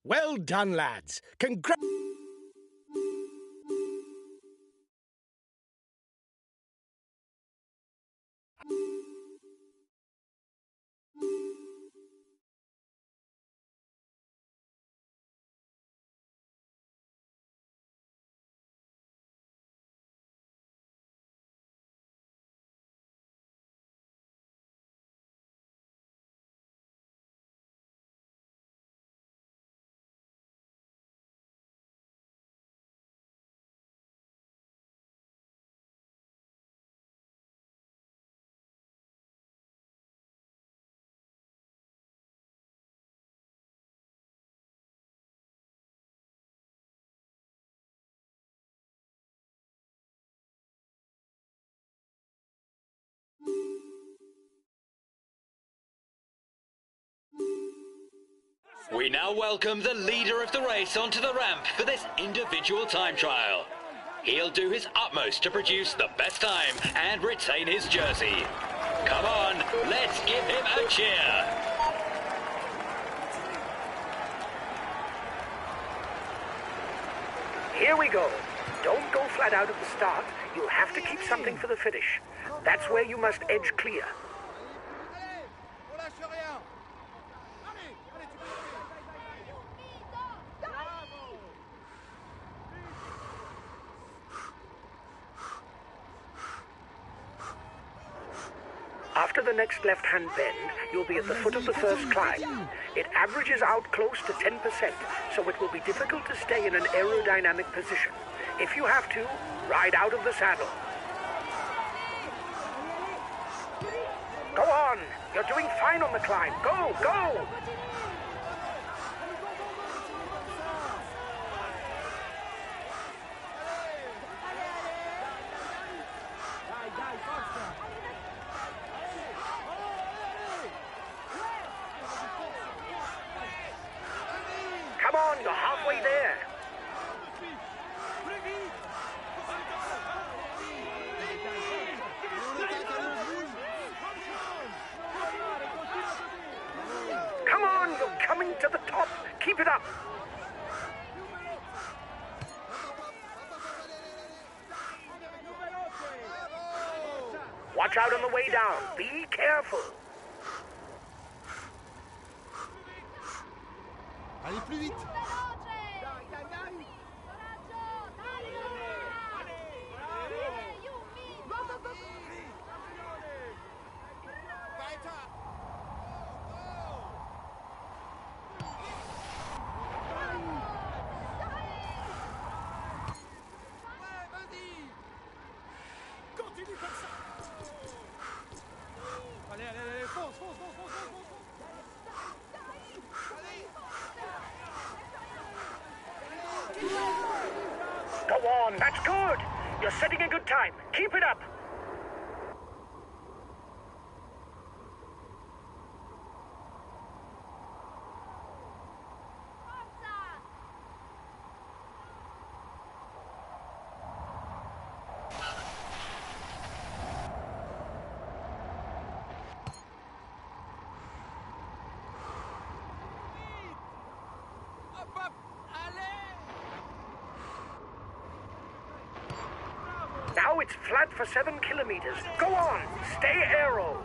Well done, lads. Congrats. We now welcome the leader of the race onto the ramp for this individual time trial. He'll do his utmost to produce the best time and retain his jersey. Come on, let's give him a cheer. Here we go. Don't go flat out at the start. You'll have to keep something for the finish. That's where you must edge clear. After the next left-hand bend, you'll be at the foot of the first climb. It averages out close to 10%, so it will be difficult to stay in an aerodynamic position. If you have to, ride out of the saddle. Go on! You're doing fine on the climb. Go, go! Come on, you're halfway there. Come on, you're coming to the top. Keep it up. Watch out on the way down. Be careful. Allez plus vite. Allez, allez, allez, fonce, fonce, fonce, fonce, fonce. Go on, that's good. You're setting a good time. Keep it up. Now it's flat for 7 kilometers. Go on, stay aero.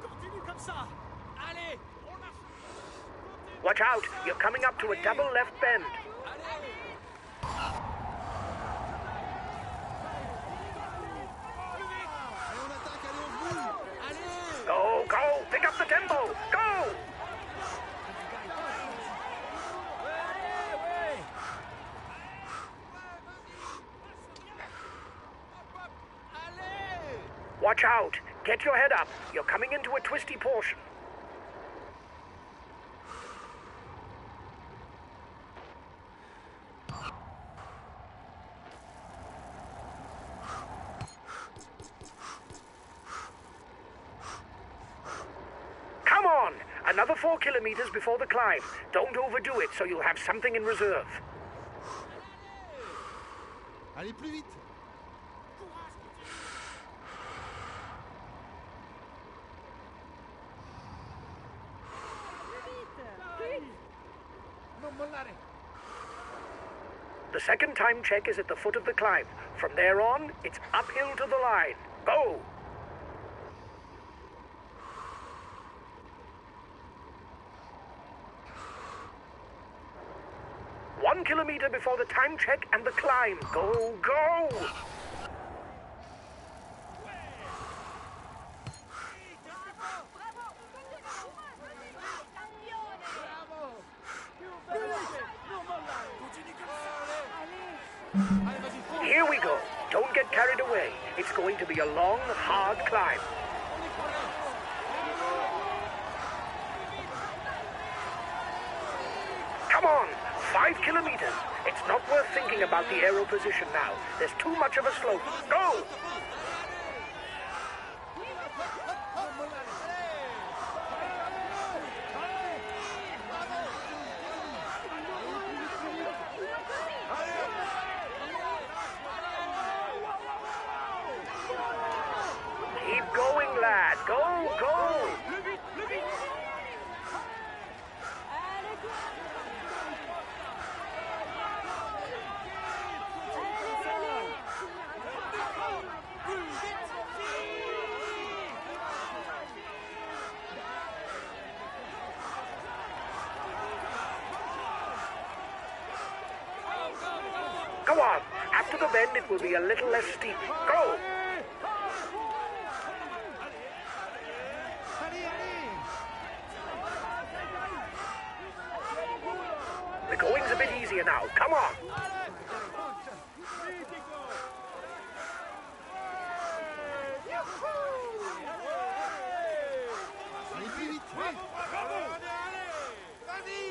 Continue comme ça. Allez. Watch out, you're coming up to a double left bend. Go, go, pick up the tempo. Go! Watch out. Get your head up. You're coming into a twisty portion. Come on! Another 4 kilometers before the climb. Don't overdo it so you'll have something in reserve. Allez plus vite. The second time check is at the foot of the climb. From there on, it's uphill to the line. Go! One kilometer before the time check and the climb. Go, go! Here we go. Don't get carried away. It's going to be a long, hard climb. Come on, 5 kilometers. It's not worth thinking about the aero position now. There's too much of a slope. Go! Keep going, lad. Go, go! Go on. After the bend, it will be a little less steep. Go! The going's a bit easier now. Come on. Allez plus vite. Oui.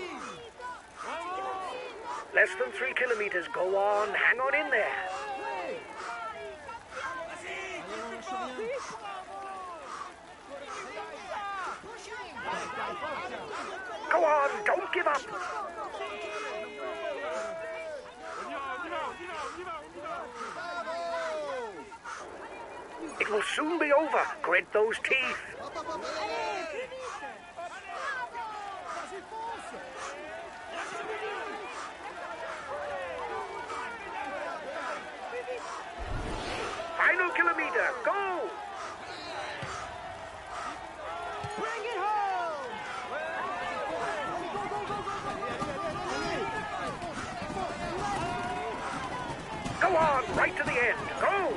Less than 3 kilometers. Go on. Hang on in there. Go on. Don't give up. It will soon be over. Grit those teeth. Final kilometer. Go! Bring it home. Go on. Right to the end. Go!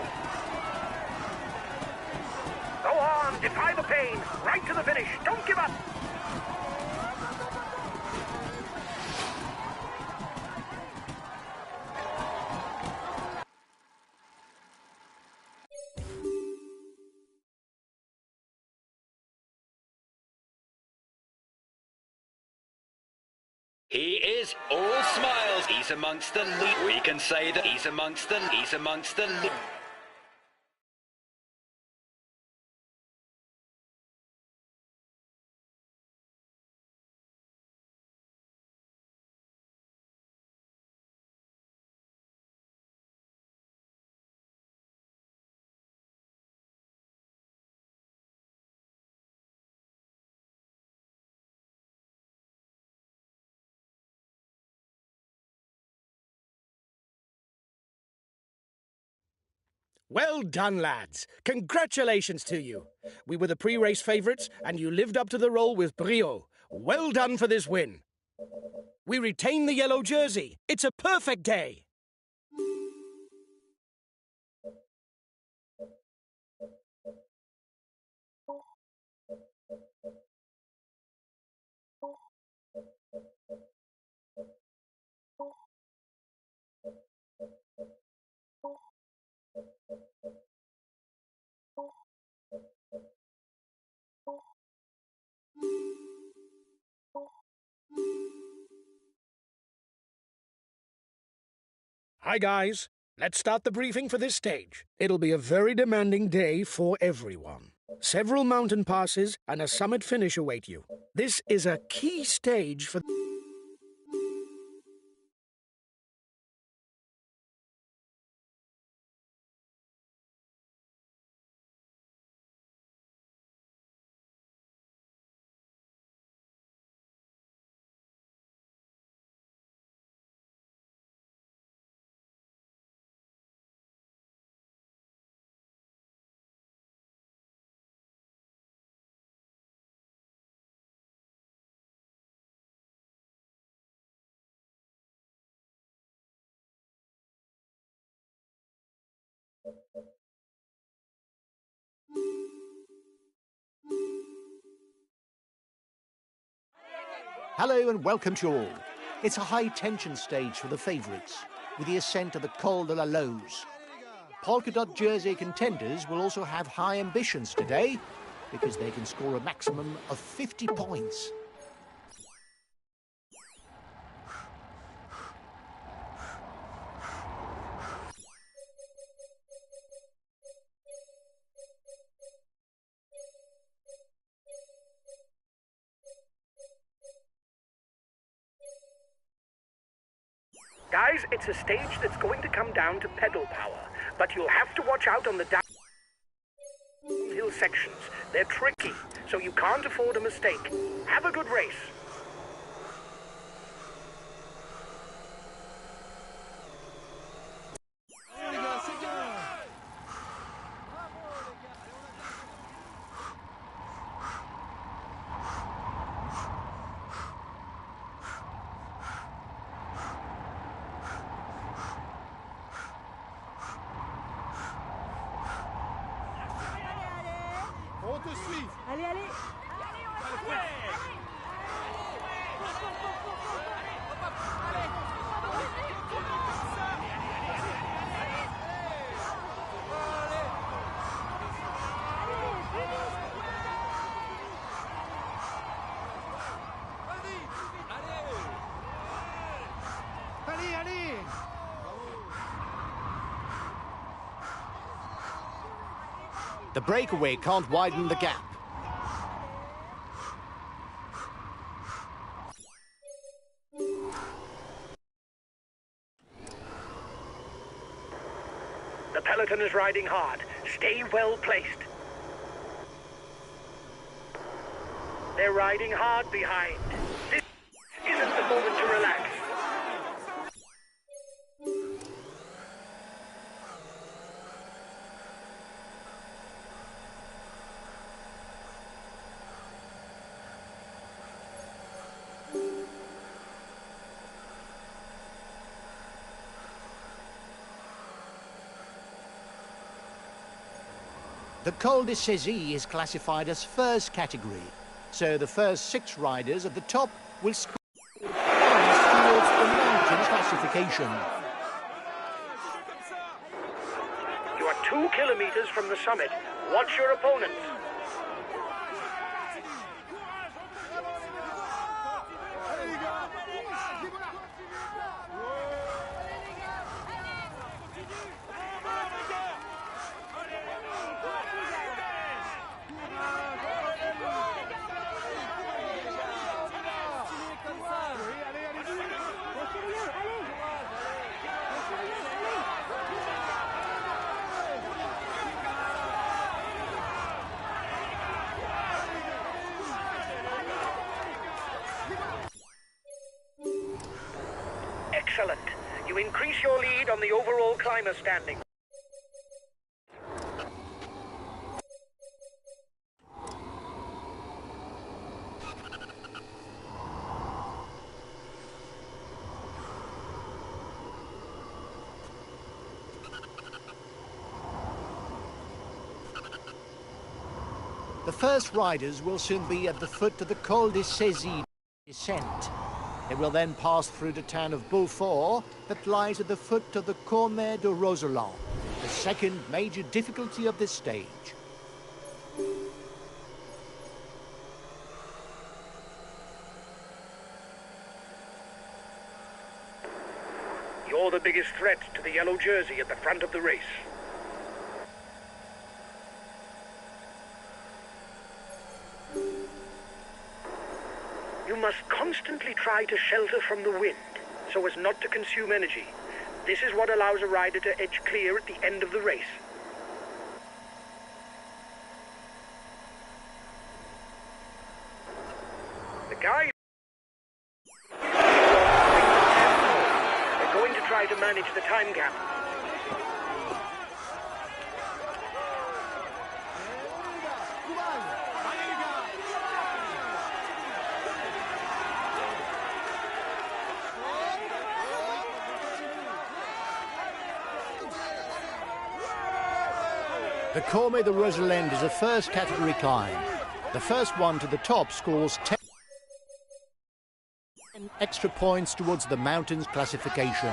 Go on. Defy the pain. Right to the finish. Don't give up. He is all smiles. He's amongst the lead. We can say that he's amongst the lead. Well done, lads. Congratulations to you. We were the pre-race favourites, and you lived up to the role with brio. Well done for this win. We retain the yellow jersey. It's a perfect day. Hi, guys. Let's start the briefing for this stage. It'll be a very demanding day for everyone. Several mountain passes and a summit finish await you. This is a key stage for... Hello and welcome to all. It's a high-tension stage for the favourites, with the ascent of the Col de la Lose. Polka dot jersey contenders will also have high ambitions today, because they can score a maximum of 50 points. Guys, it's a stage that's going to come down to pedal power, but you'll have to watch out on the downhill sections. They're tricky, so you can't afford a mistake. Have a good race. On te suit. Allez, allez. Allez, allez. The breakaway can't widen the gap. The peloton is riding hard. Stay well placed. They're riding hard behind. This isn't the moment to relax. The Col de Cézanne is classified as first category, so the first 6 riders at the top will score points towards the mountain classification. You are 2 kilometers from the summit. Watch your opponents. Excellent. You increase your lead on the overall climber standing. The first riders will soon be at the foot of the Col de Cézanne descent. They will then pass through the town of Beaufort that lies at the foot of the Courmet de Roseland, the second major difficulty of this stage. You're the biggest threat to the yellow jersey at the front of the race. You must constantly try to shelter from the wind, so as not to consume energy. This is what allows a rider to edge clear at the end of the race. The guy... They're going to try to manage the time gap. The Courmet de Roseland is a first category climb. The first one to the top scores 10. extra points towards the mountains classification.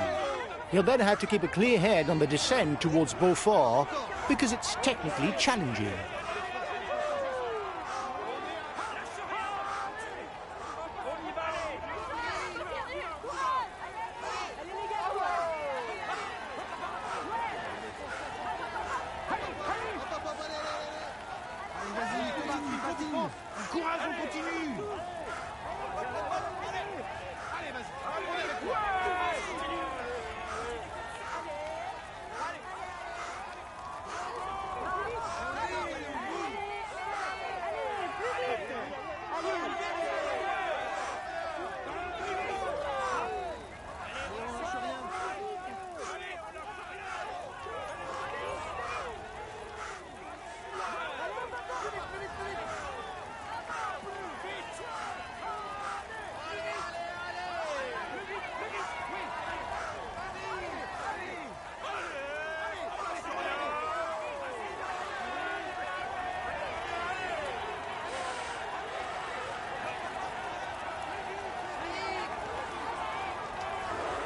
He'll then have to keep a clear head on the descent towards Beaufort because it's technically challenging. Courage, on continue. Allez, vas-y.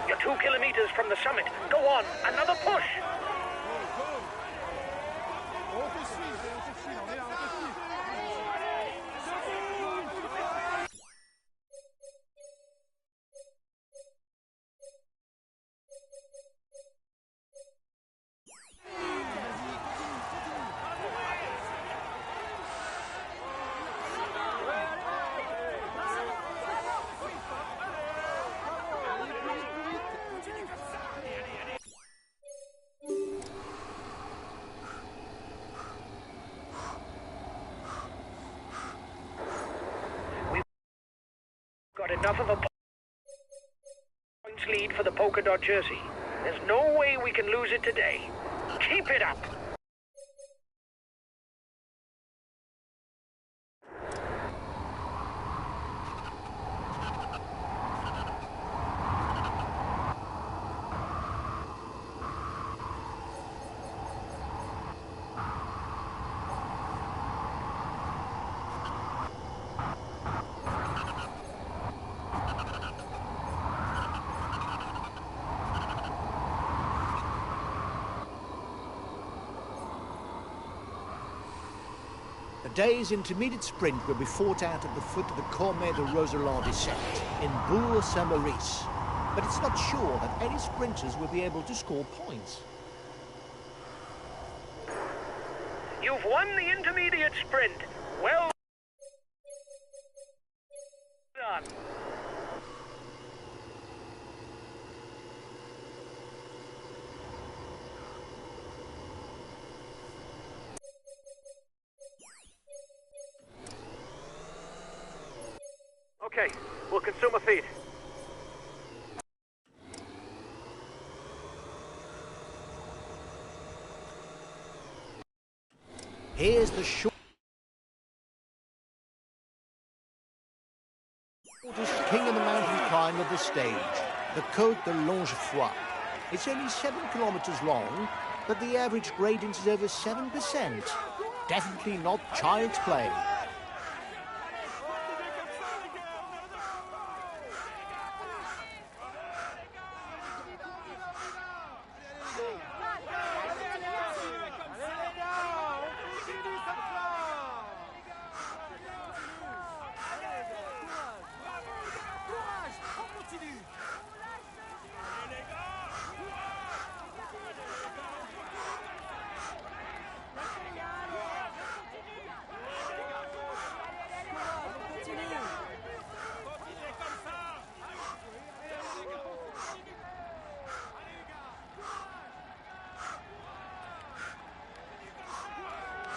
You're 2 kilometers from the summit. Go on, another push. On te suit, on est là, on te suit. Got enough of a points lead for the polka dot jersey. There's no way we can lose it today. Keep it up. The day's intermediate sprint will be fought out at the foot of the Cormet de Roseland descent in Bourg-Saint-Maurice. But it's not sure that any sprinters will be able to score points. You've won the intermediate sprint. Well done. Okay, we'll consume a feed. Here's the shortest king of the mountain climb of the stage, the Côte de Longefoy. It's only 7 kilometers long, but the average gradient is over 7%. Definitely not child's play.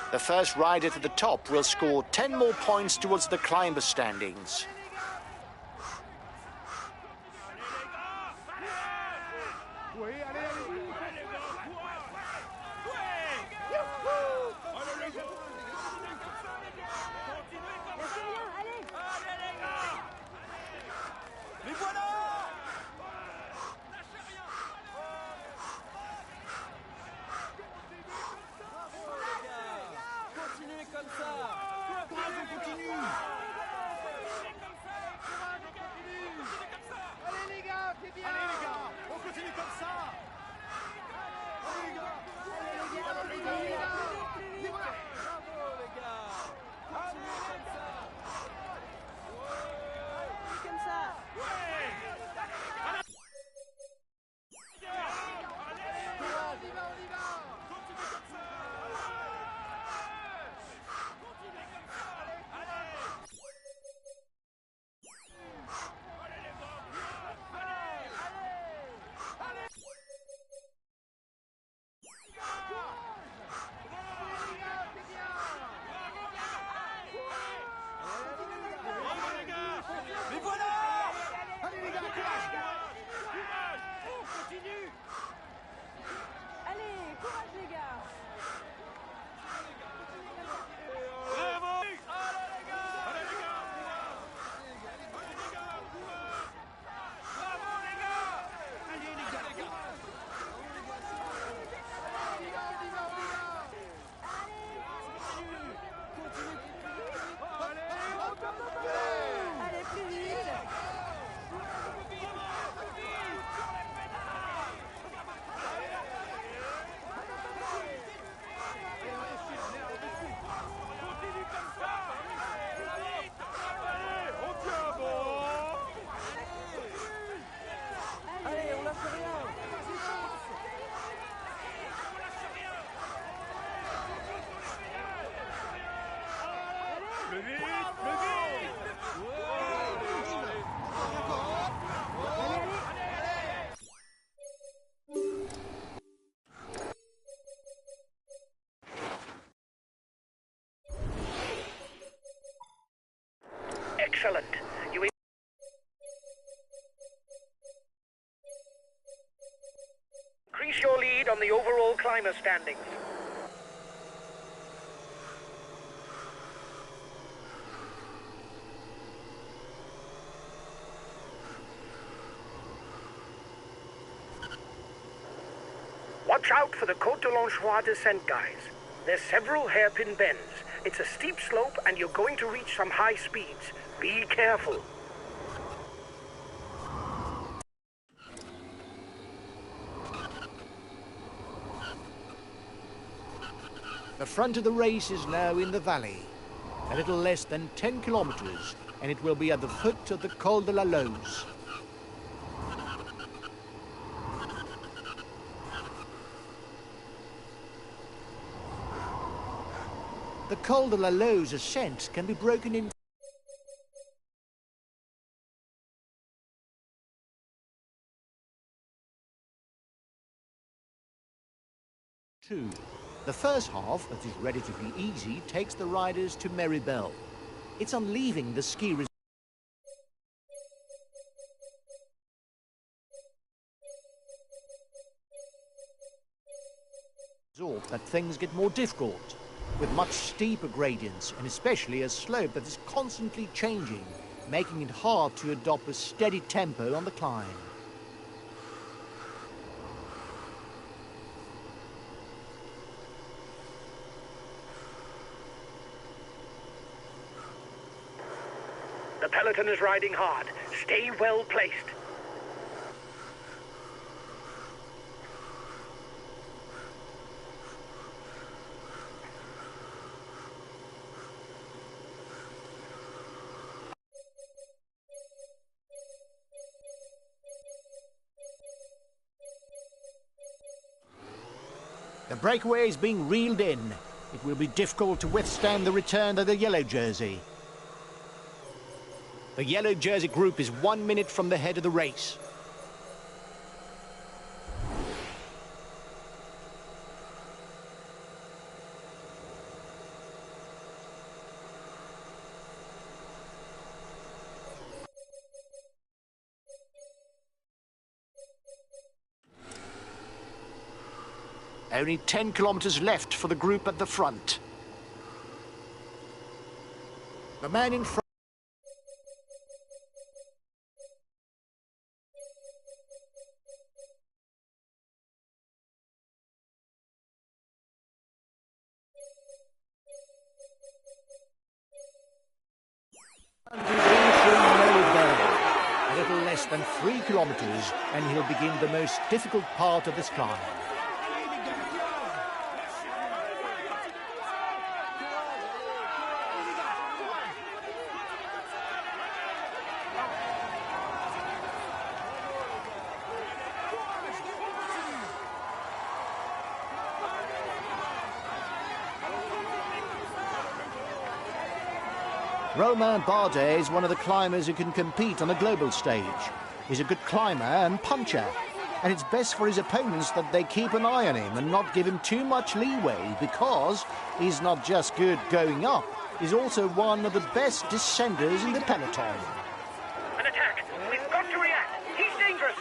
The first rider to the top will score 10 more points towards the climber standings. Oui, allez, allez. Les voilà! Continuez comme ça! Courage, on continue! Excellent. You increase your lead on the overall climber standings. Watch out for the Côte de l'Anchois descent, guys. There's several hairpin bends. It's a steep slope and you're going to reach some high speeds. Be careful. The front of the race is now in the valley. A little less than 10 kilometers, and it will be at the foot of the Col de la Lose. The Col de la Lose ascent can be broken in two. The first half, that is relatively easy, takes the riders to Meribel. It's on leaving the ski resort that things get more difficult, with much steeper gradients and especially a slope that is constantly changing, making it hard to adopt a steady tempo on the climb. The peloton is riding hard. Stay well placed. The breakaway is being reeled in. It will be difficult to withstand the return of the yellow jersey. The yellow jersey group is 1 minute from the head of the race. Only 10 kilometers left for the group at the front. The man in front a little less than 3 kilometers, and he'll begin the most difficult part of this climb. Romain Bardet is one of the climbers who can compete on a global stage. He's a good climber and puncher, and it's best for his opponents that they keep an eye on him and not give him too much leeway, because he's not just good going up, he's also one of the best descenders in the peloton. An attack! We've got to react! He's dangerous!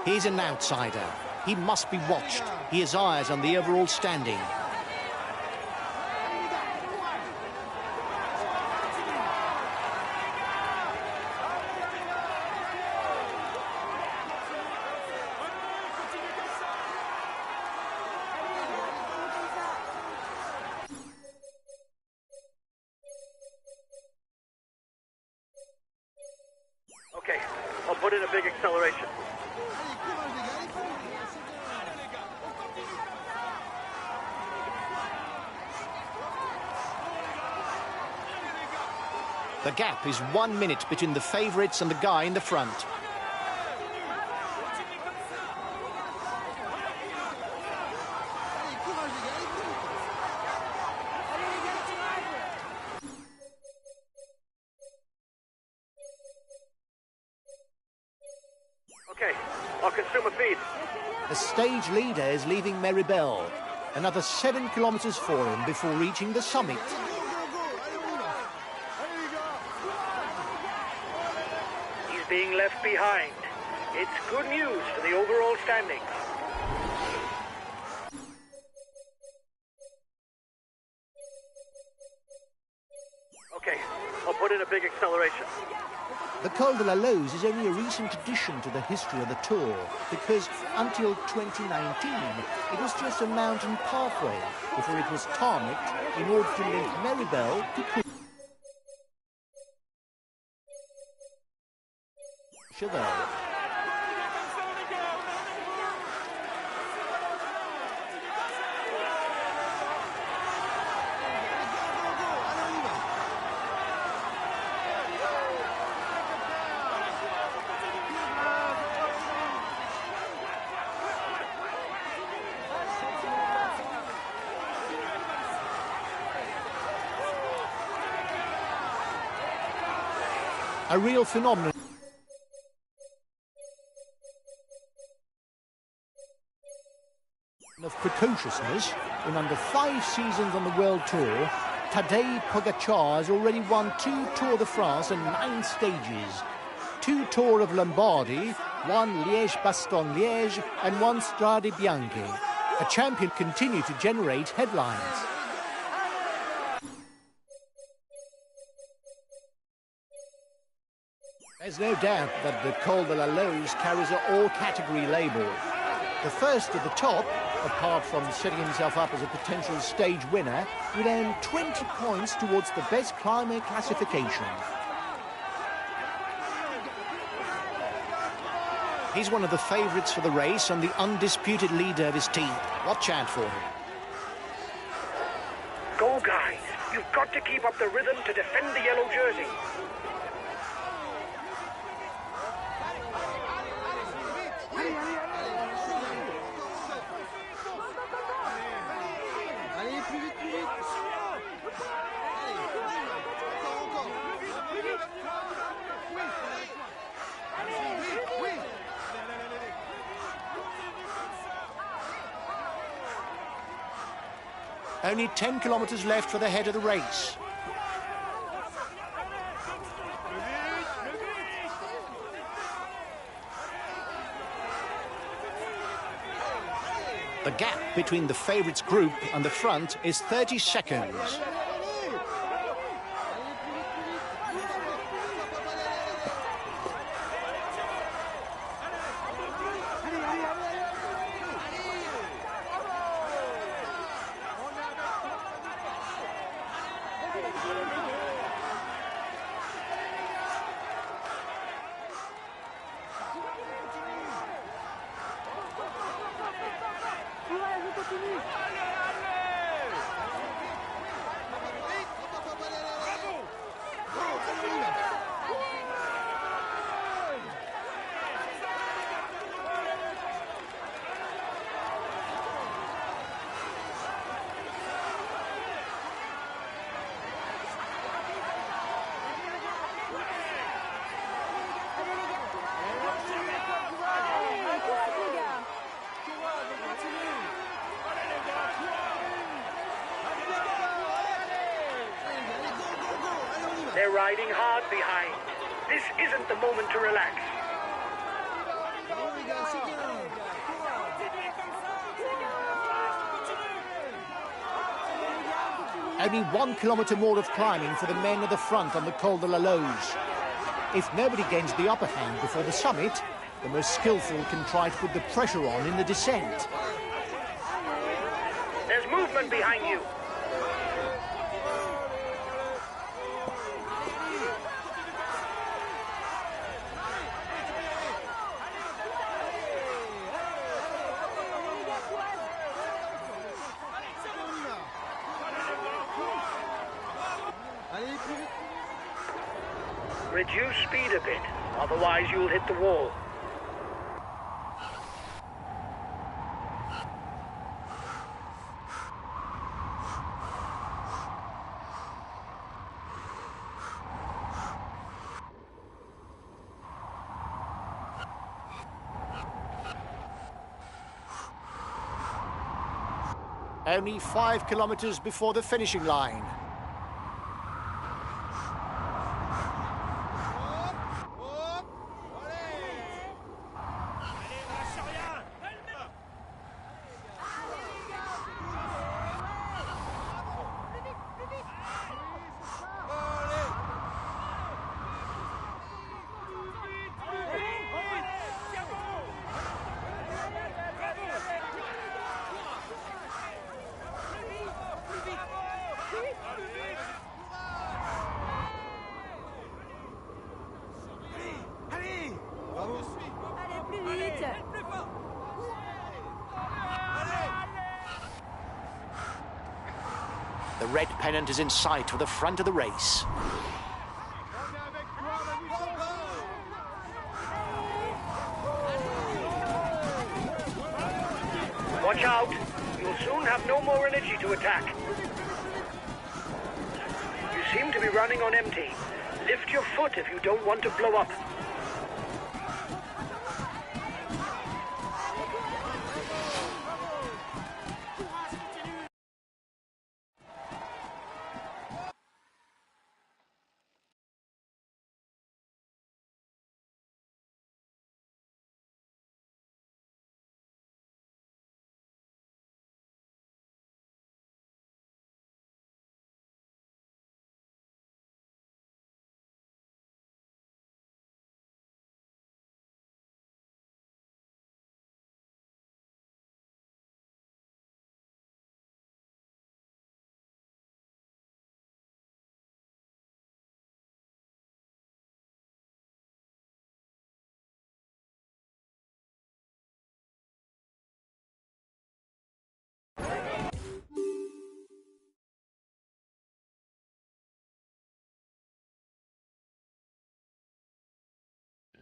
He's an outsider. He must be watched. He has eyes on the overall standing. Okay, I'll put in a big acceleration. The gap is 1 minute between the favourites and the guy in the front. Okay, I'll consume a feed. The stage leader is leaving Meribel. Another 7 kilometers for him before reaching the summit. He's being left behind. It's good news for the overall standings. Okay, I'll put in a big acceleration. The Col de la Loze is only a recent addition to the history of the Tour because until 2019 it was just a mountain pathway before it was tarmacked in order to link Meribel to Courchevel. A real phenomenon of precociousness. In under 5 seasons on the World Tour, Tadej Pogacar has already won 2 Tour de France and 9 stages, 2 Tour of Lombardy, 1 Liège-Bastogne-Liège and 1 Strade Bianche. A champion continued to generate headlines. There's no doubt that the Col de la Loze carries an all-category label. The first at the top, apart from setting himself up as a potential stage winner, would earn 20 points towards the best climber classification. He's one of the favourites for the race and the undisputed leader of his team. Watch out for him. Go, guys. You've got to keep up the rhythm to defend the yellow jersey. Only 10 kilometres left for the head of the race. The gap between the favourites group and the front is 30 seconds. They're riding hard behind. This isn't the moment to relax. Only 1 kilometre more of climbing for the men at the front on the Col de la Loze. If nobody gains the upper hand before the summit, the most skillful can try to put the pressure on in the descent. There's movement behind you. Reduce speed a bit, otherwise you'll hit the wall. only 5 kilometres before the finishing line. Allez, plus vite. The red pennant is in sight for the front of the race. Watch out! You'll soon have no more energy to attack. You seem to be running on empty. Lift your foot if you don't want to blow up.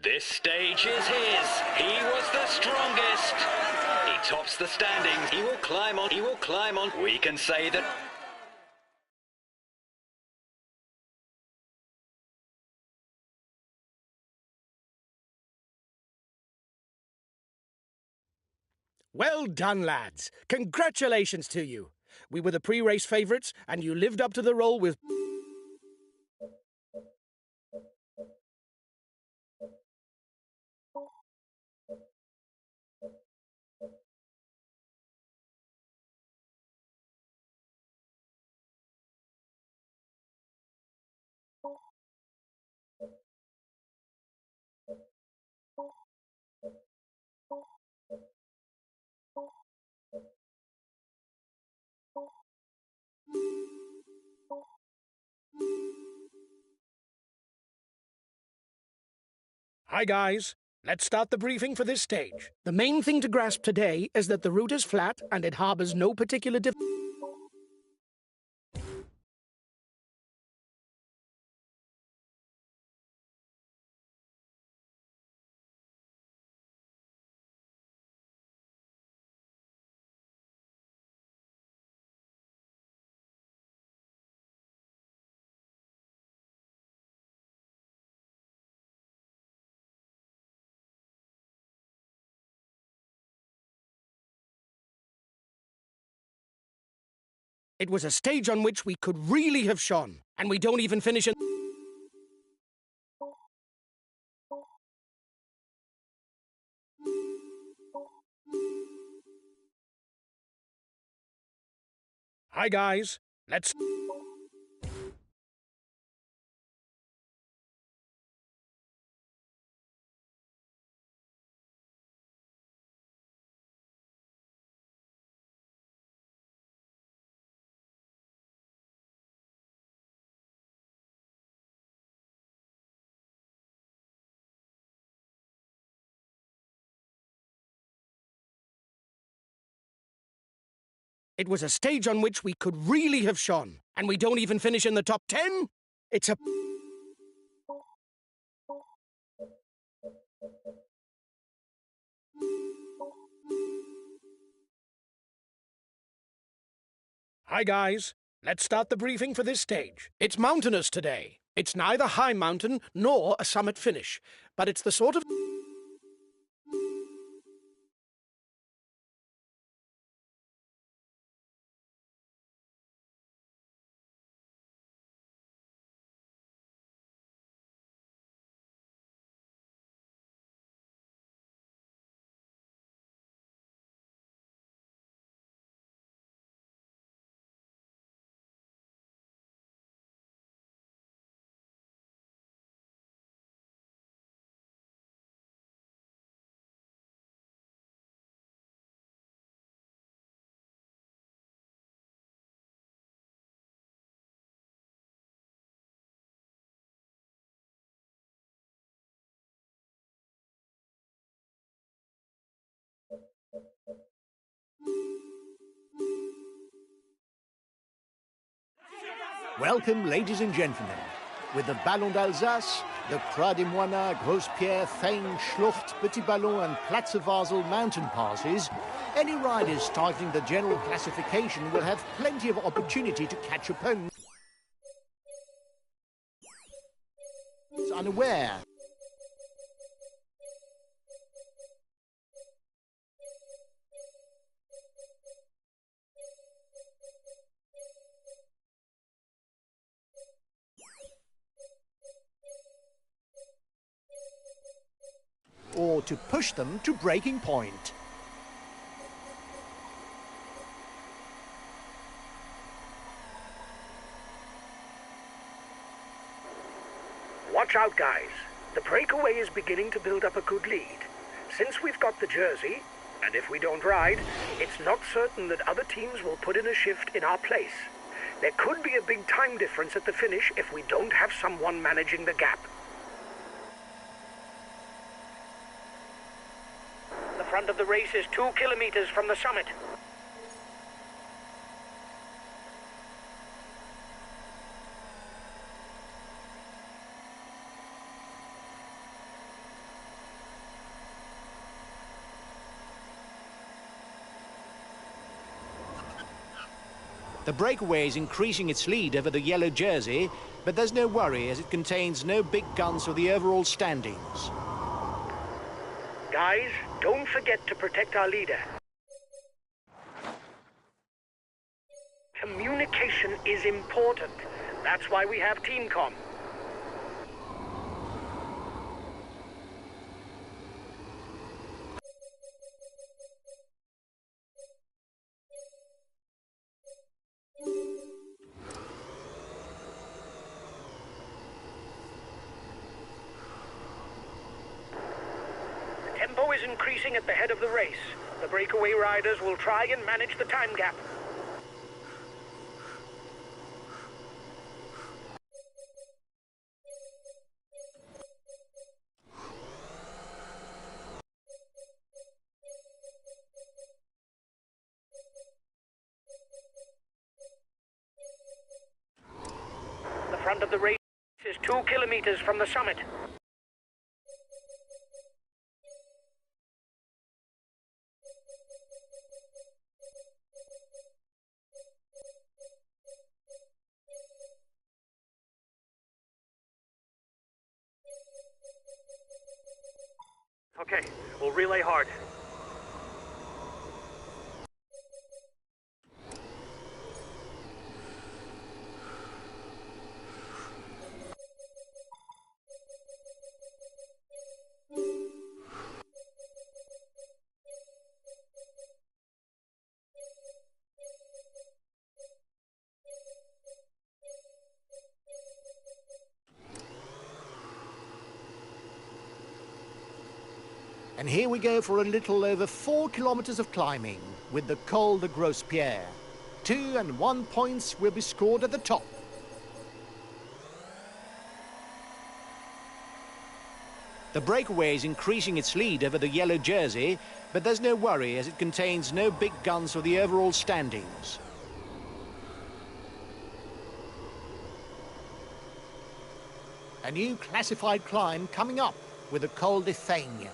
This stage is his. He was the strongest. He tops the standings. He will climb on. He will climb on. We can say that. Well done, lads. Congratulations to you. We were the pre-race favourites, and you lived up to the role with... Hi, guys. Let's start the briefing for this stage. The main thing to grasp today is that the route is flat and it harbours no particular It was a stage on which we could really have shone, and we don't even finish in... Hi, guys. Let's... It was a stage on which we could really have shone, and we don't even finish in the top 10? It's a... Hi, guys. Let's start the briefing for this stage. It's mountainous today. It's neither high mountain nor a summit finish, but it's the sort of... Welcome, ladies and gentlemen. With the Ballon d'Alsace, the Croix des Moines, Grosse-Pierre, Fein, Schlucht, Petit Ballon and Platze-Vasel mountain passes, any riders targeting the general classification will have plenty of opportunity to catch opponents unaware. Or to push them to breaking point. Watch out, guys. The breakaway is beginning to build up a good lead. Since we've got the jersey, and if we don't ride, it's not certain that other teams will put in a shift in our place. There could be a big time difference at the finish if we don't have someone managing the gap. The front of the race is 2 kilometers from the summit. The breakaway is increasing its lead over the yellow jersey, but there's no worry as it contains no big guns for the overall standings. Guys, don't forget to protect our leader. Communication is important. That's why we have Team Com. Tempo is increasing at the head of the race. The breakaway riders will try and manage the time gap. The front of the race is 2 kilometers from the summit. Okay, we'll relay hard. And here we go for a little over 4 kilometers of climbing with the Col de Grosse-Pierre. 2 and 1 points will be scored at the top. The breakaway is increasing its lead over the yellow jersey, but there's no worry as it contains no big guns for the overall standings. A new classified climb coming up with the Col de Fein.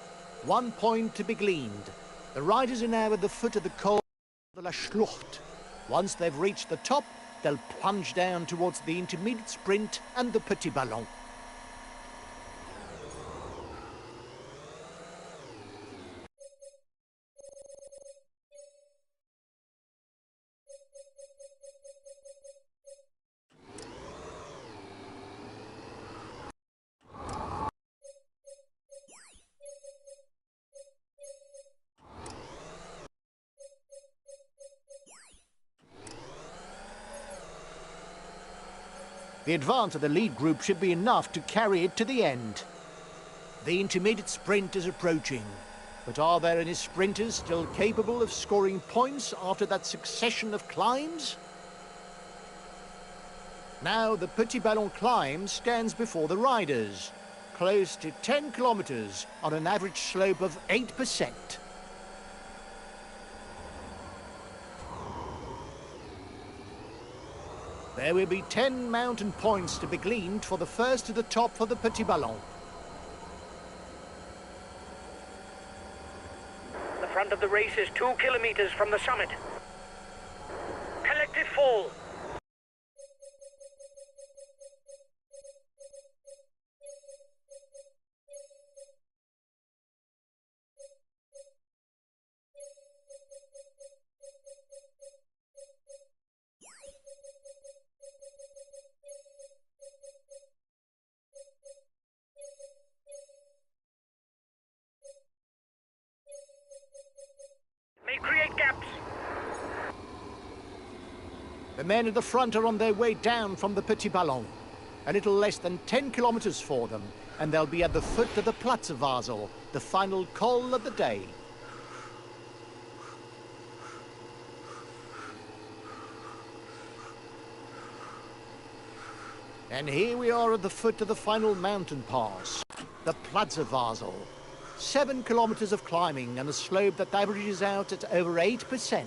1 point to be gleaned. The riders are now at the foot of the Col de la Schlucht. Once they've reached the top, they'll plunge down towards the intermediate sprint and the Petit Ballon. The advance of the lead group should be enough to carry it to the end. The intermediate sprint is approaching, but are there any sprinters still capable of scoring points after that succession of climbs? Now the Petit Ballon climb stands before the riders, close to 10 kilometers on an average slope of 8%. There will be 10 mountain points to be gleaned for the first to the top for the Petit Ballon. The front of the race is 2 kilometers from the summit. Collective fall. May create gaps. The men at the front are on their way down from the Petit Ballon. A little less than 10 kilometers for them, and they'll be at the foot of the Platzerwasel, the final col of the day. And here we are at the foot of the final mountain pass, the Platzerwasel. 7 kilometers of climbing and a slope that averages out at over 8%.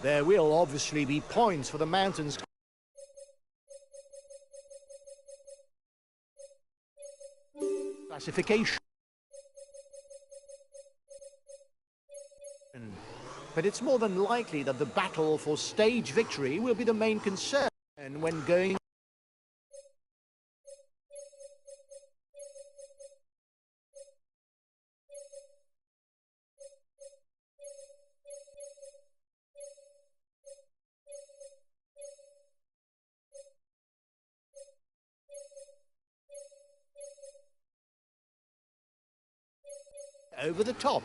There will obviously be points for the mountains. Classification. But it's more than likely that the battle for stage victory will be the main concern. And when going over the top.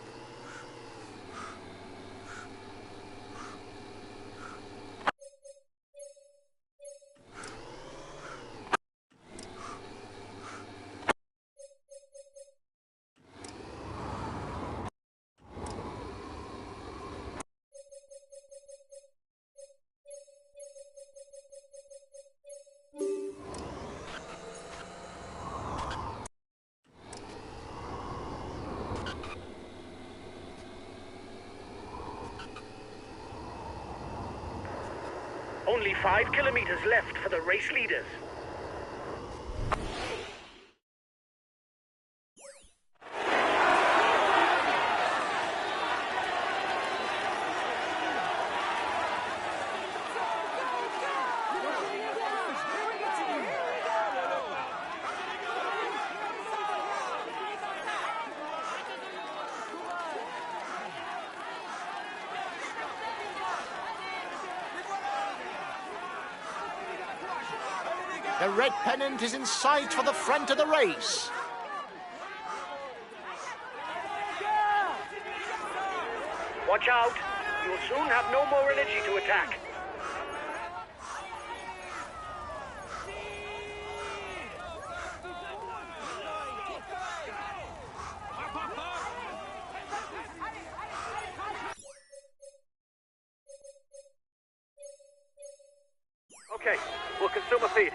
Only 5 kilometers left for the race leaders. The red pennant is in sight for the front of the race. Watch out. You'll soon have no more energy to attack. Okay, we'll consume a feed.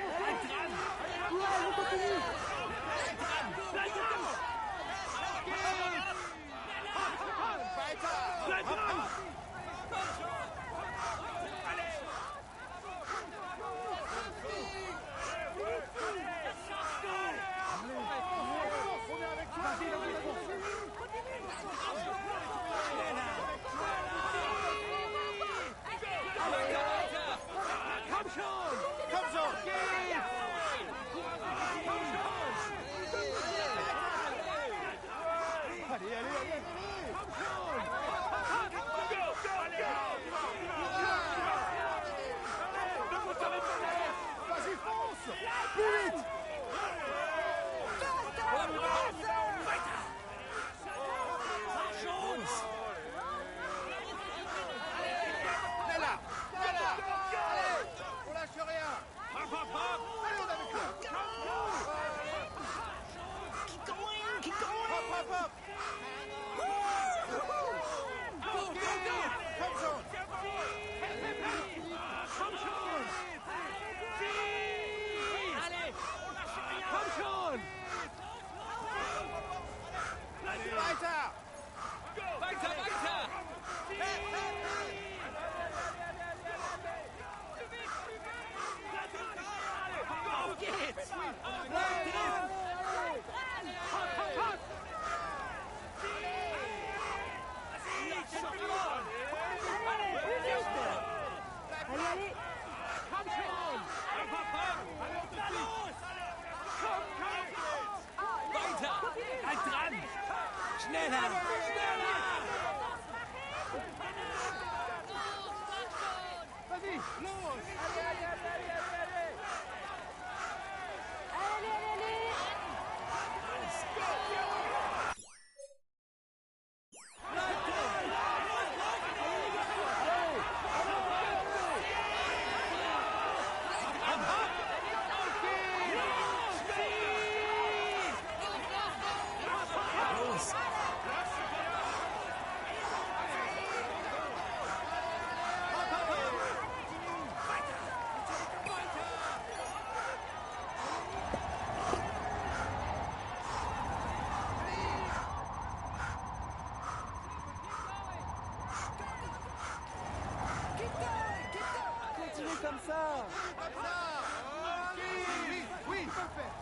Oui, tu peux le faire.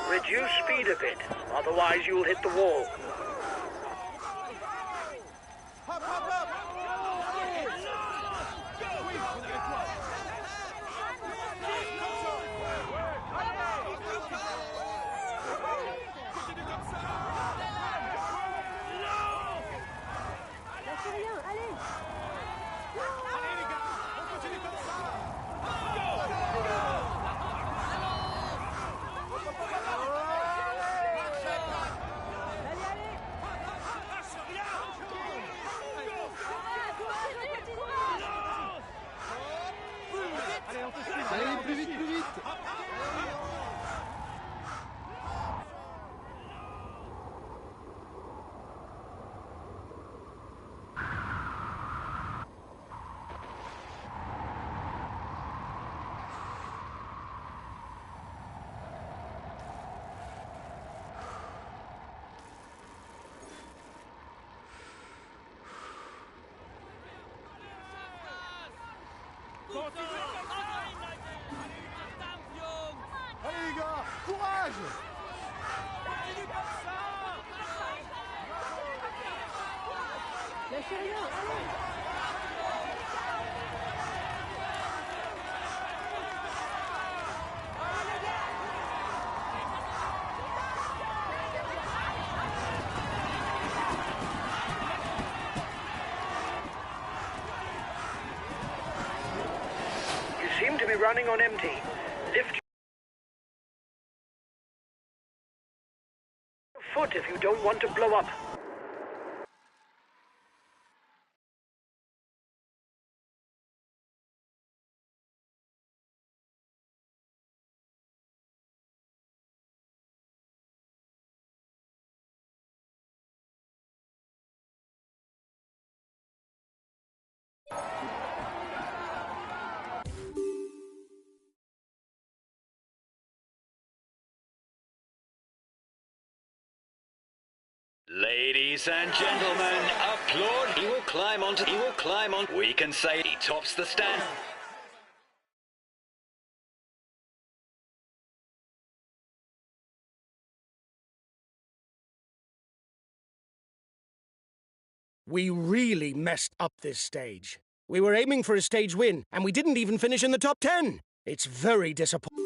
Reduce speed a bit, otherwise you'll hit the wall. Hop, hop, hop. Oui, on est avec toi. Continue comme ça. Lâchez rien, allez. Allez les gars, on continue comme ça. Allez, allez. Allez, on te suit. Allez, plus vite, plus vite. Allez les gars, courage. Lâchez rien, allez. You seem to be running on empty. Lift your foot if you don't want to blow up. Ladies and gentlemen, applaud. He will climb on. We can say he tops the stand. We really messed up this stage. We were aiming for a stage win, and we didn't even finish in the top 10. It's very disappointing.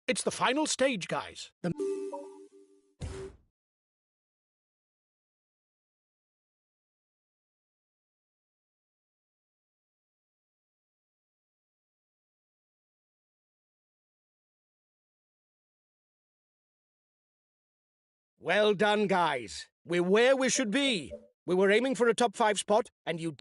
It's the final stage, guys. Well done, guys. We're where we should be. We were aiming for a top 5 spot, and you...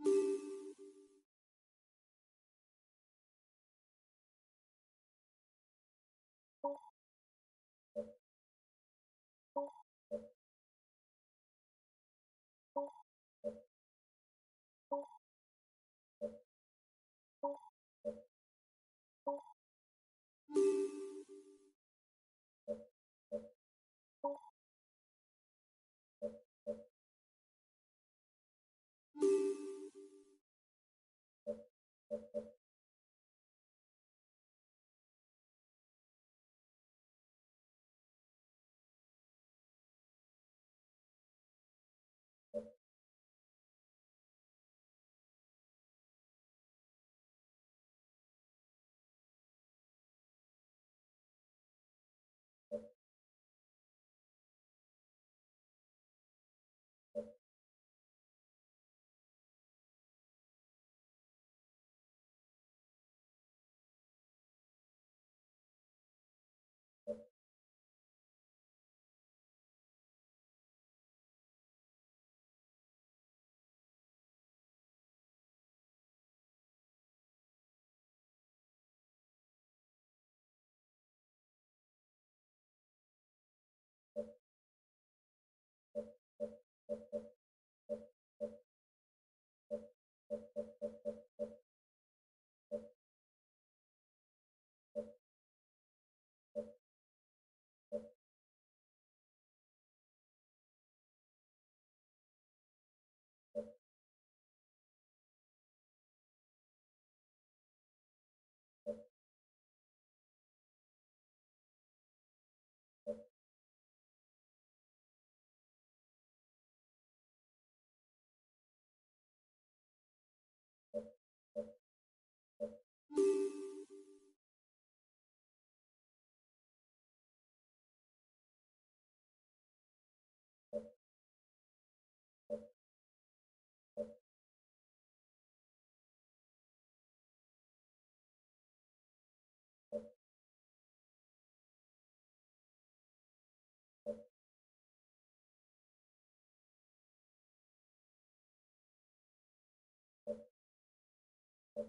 Hi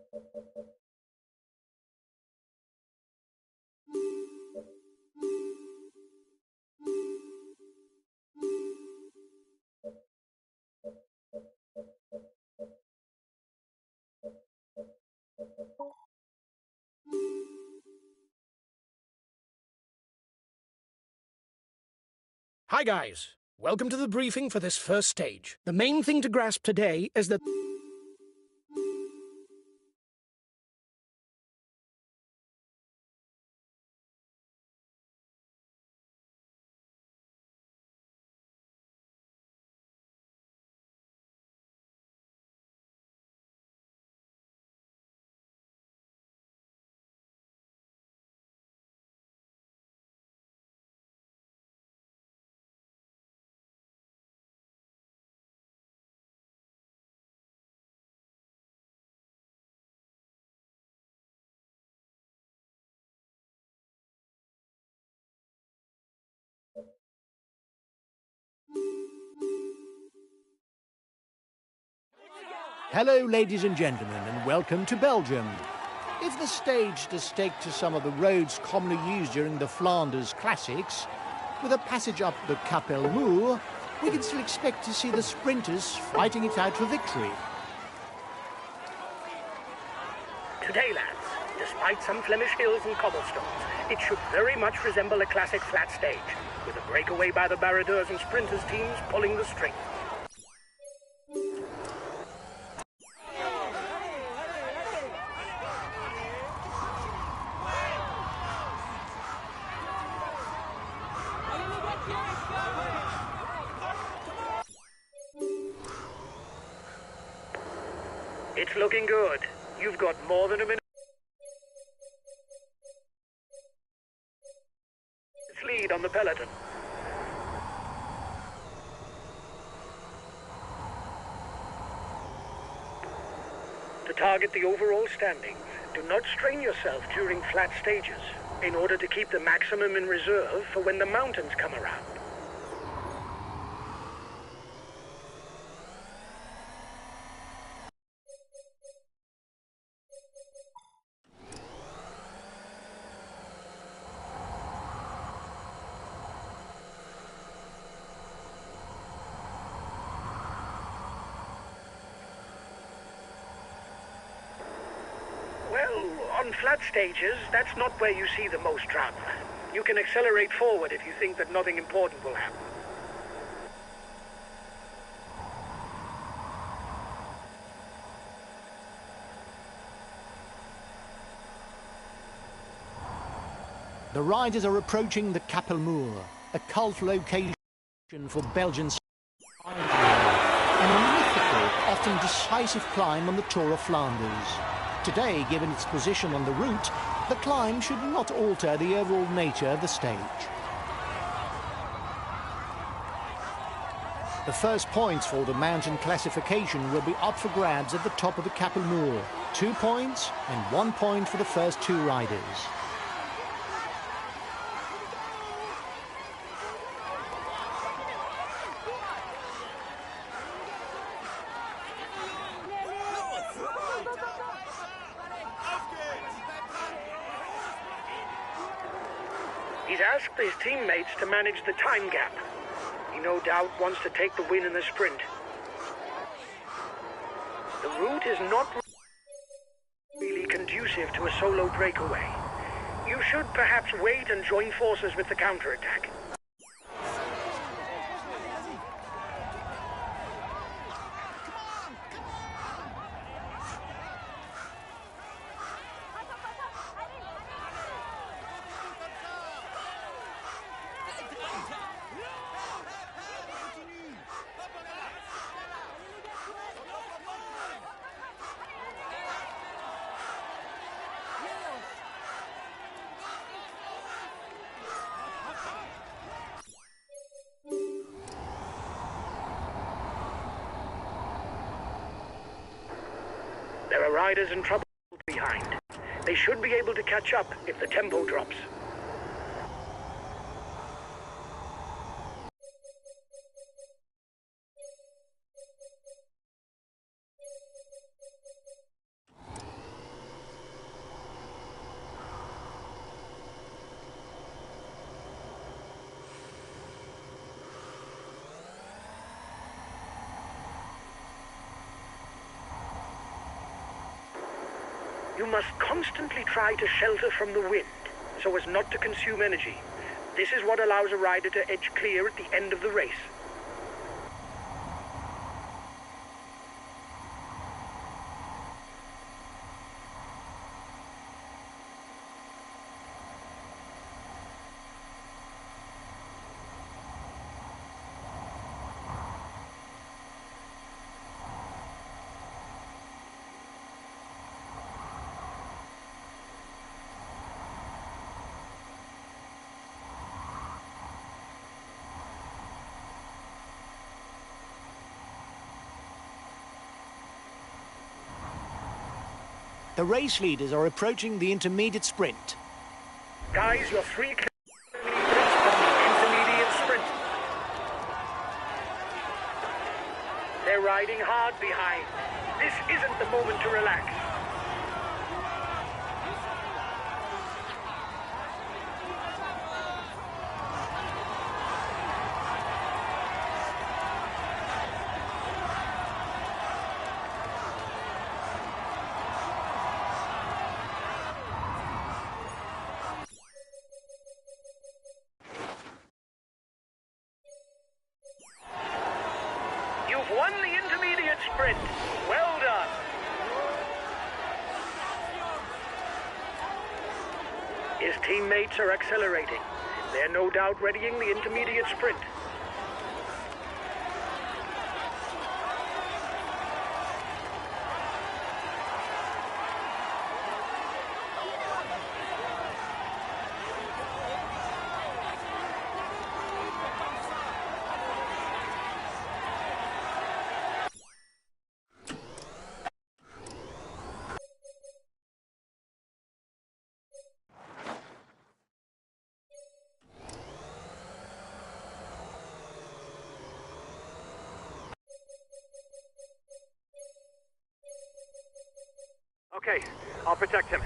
guys, welcome to the briefing for this first stage. The main thing to grasp today is that Hello, ladies and gentlemen, and welcome to Belgium. If the stage does take to some of the roads commonly used during the Flanders Classics, with a passage up the Capelle Moor, we can still expect to see the sprinters fighting it out for victory. Today, lads, despite some Flemish hills and cobblestones, it should very much resemble a classic flat stage, with a breakaway by the Baradeurs and sprinters teams pulling the string. It's looking good. You've got more than a minute. Lead on the peloton. To target the overall standings, do not strain yourself during flat stages in order to keep the maximum in reserve for when the mountains come around. On flat stages, that's not where you see the most drama. You can accelerate forward if you think that nothing important will happen. The riders are approaching the Capelle Moor, a cult location for Belgian cycling, and a mythical, often decisive climb on the Tour of Flanders. Today, given its position on the route, the climb should not alter the overall nature of the stage. The first points for the mountain classification will be up for grabs at the top of the Capelle Moor. 2 points and 1 point for the first two riders. He's asked his teammates to manage the time gap. He no doubt wants to take the win in the sprint. The route is not really conducive to a solo breakaway. You should perhaps wait and join forces with the counterattack. There are riders in trouble behind. They should be able to catch up if the tempo drops. You must constantly try to shelter from the wind, so as not to consume energy. This is what allows a rider to edge clear at the end of the race. The race leaders are approaching the intermediate sprint. Guys, you're 3 meters from the intermediate sprint. They're riding hard behind. This isn't the moment to relax. You've won the intermediate sprint. Well done. His teammates are accelerating. They're no doubt readying the intermediate sprint. Okay, I'll protect him.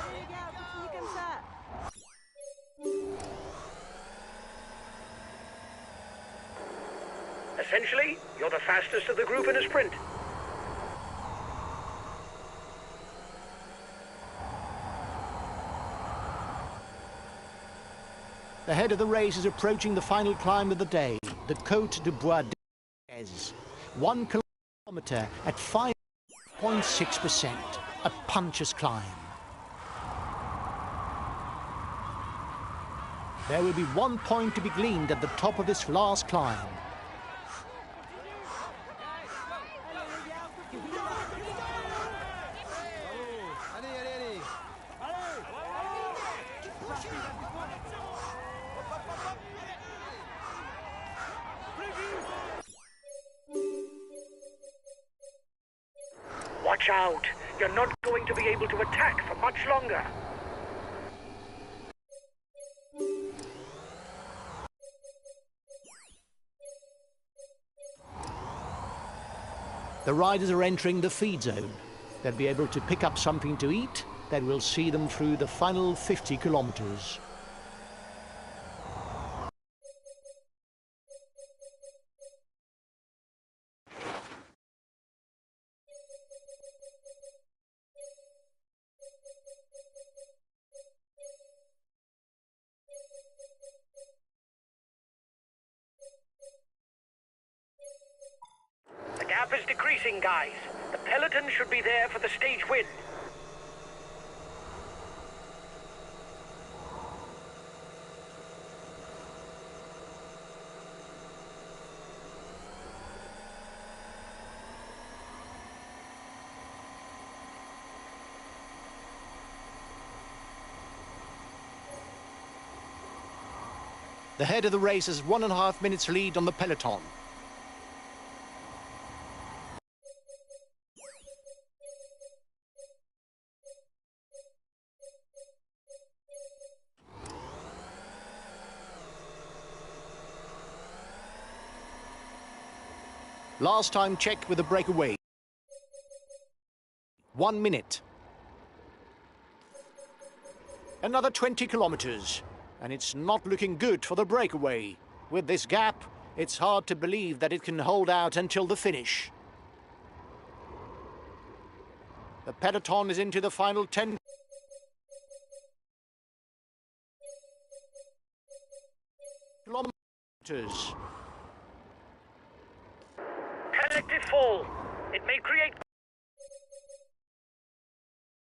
Allez les gars, continuez comme ça. Essentially, you're the fastest of the group in a sprint. The head of the race is approaching the final climb of the day, the Côte de Bois d'Ez. 1 kilometre at 5.6%, a puncher's climb. There will be 1 point to be gleaned at the top of this last climb. Allez, allez, allez. Watch out. You're not going to be able to attack for much longer. The riders are entering the feed zone. They'll be able to pick up something to eat that will see them through the final 50 kilometers. The gap is decreasing, guys. The peloton should be there for the stage win. The head of the race has 1.5 minutes lead on the peloton. Last time check with the breakaway. 1 minute. Another 20 kilometers. And it's not looking good for the breakaway. With this gap, it's hard to believe that it can hold out until the finish. The peloton is into the final 10 kilometers. Collective fall. It may create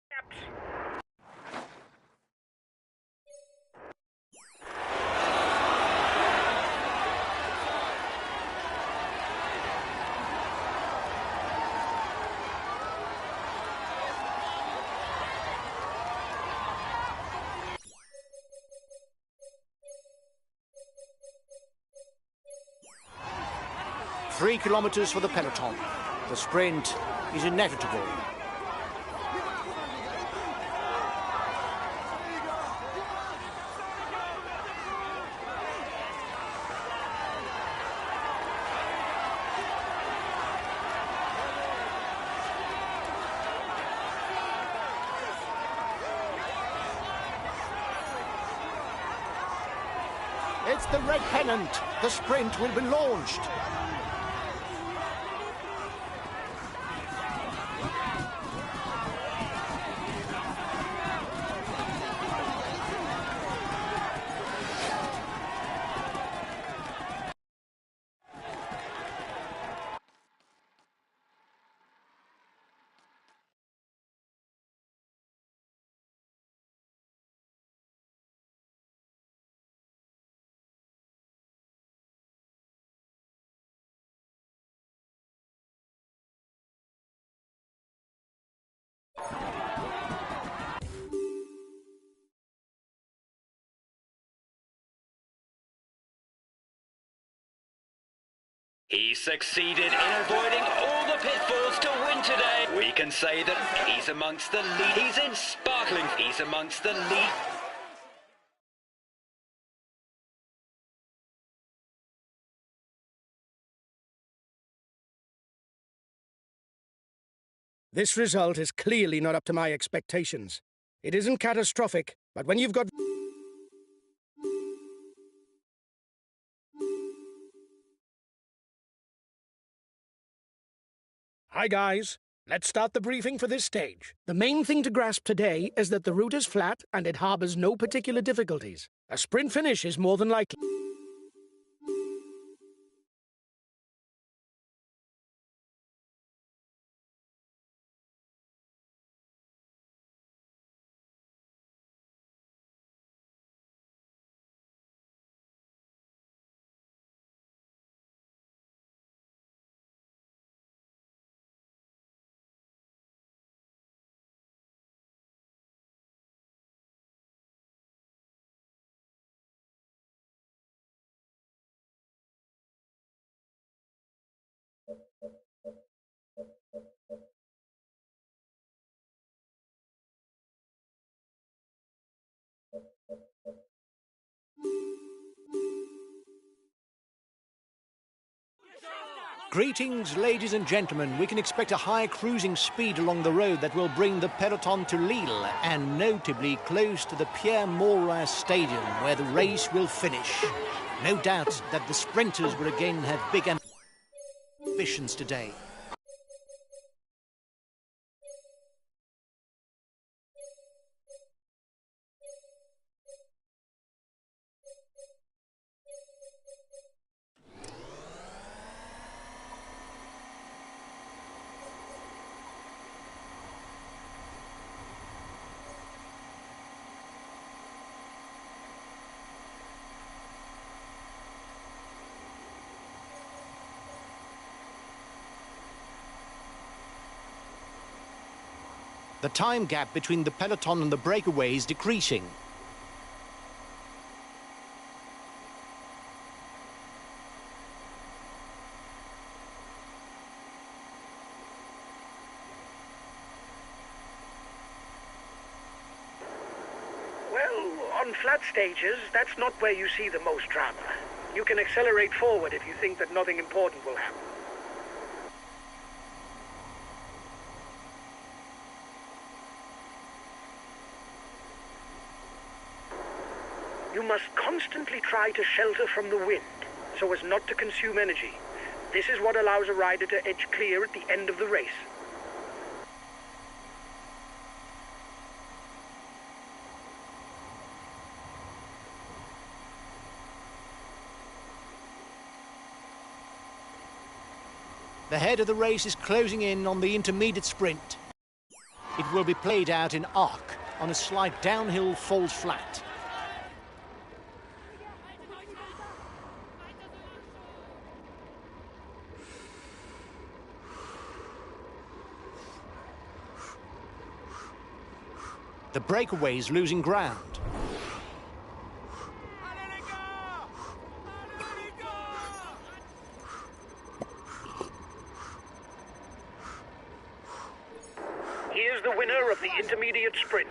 gaps. Three kilometers for the peloton. The sprint is inevitable. It's the red pennant. The sprint will be launched. He succeeded in avoiding all the pitfalls to win today. We can say that he's amongst the lead. He's in sparkling. He's amongst the lead. This result is clearly not up to my expectations. It isn't catastrophic, but when you've got... Hi guys, let's start the briefing for this stage. The main thing to grasp today is that the route is flat and it harbours no particular difficulties. A sprint finish is more than likely. Greetings, ladies and gentlemen. We can expect a high cruising speed along the road that will bring the peloton to Lille and notably close to the Pierre Mauroy Stadium where the race will finish. No doubt that the sprinters will again have big ambitions today. The time gap between the peloton and the breakaway is decreasing. On flat stages, that's not where you see the most drama. You can accelerate forward if you think that nothing important will happen. You must constantly try to shelter from the wind, so as not to consume energy. This is what allows a rider to edge clear at the end of the race. The head of the race is closing in on the intermediate sprint. It will be played out in arc on a slight downhill falls flat. The breakaway is losing ground. Here's the winner of the intermediate sprint.